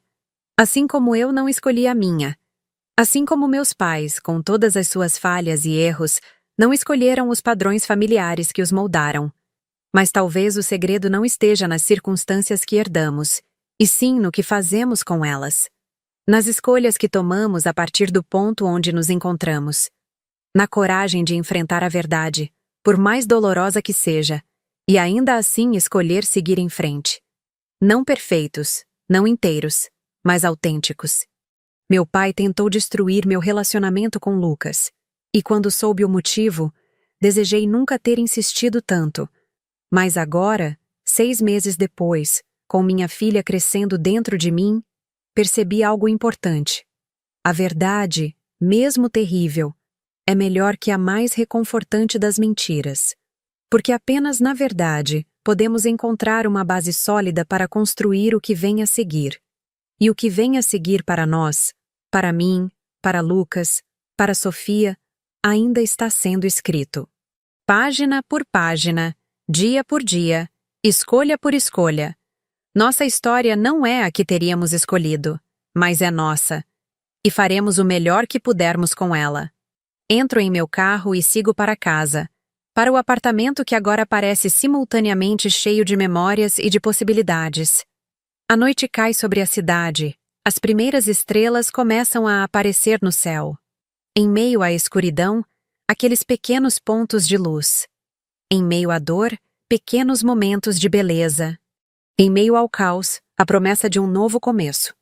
assim como eu não escolhi a minha. Assim como meus pais, com todas as suas falhas e erros, não escolheram os padrões familiares que os moldaram. Mas talvez o segredo não esteja nas circunstâncias que herdamos, e sim no que fazemos com elas. Nas escolhas que tomamos a partir do ponto onde nos encontramos. Na coragem de enfrentar a verdade, por mais dolorosa que seja, e ainda assim escolher seguir em frente. Não perfeitos, não inteiros, mas autênticos. Meu pai tentou destruir meu relacionamento com Lucas, e quando soube o motivo, desejei nunca ter insistido tanto. Mas agora, 6 meses depois, com minha filha crescendo dentro de mim, percebi algo importante. A verdade, mesmo terrível, é melhor que a mais reconfortante das mentiras. Porque apenas na verdade podemos encontrar uma base sólida para construir o que vem a seguir. E o que vem a seguir para nós, para mim, para Lucas, para Sofia, ainda está sendo escrito. Página por página, dia por dia, escolha por escolha. Nossa história não é a que teríamos escolhido, mas é nossa. E faremos o melhor que pudermos com ela. Entro em meu carro e sigo para casa, para o apartamento que agora parece simultaneamente cheio de memórias e de possibilidades. A noite cai sobre a cidade, as primeiras estrelas começam a aparecer no céu. Em meio à escuridão, aqueles pequenos pontos de luz. Em meio à dor, pequenos momentos de beleza. Em meio ao caos, a promessa de um novo começo.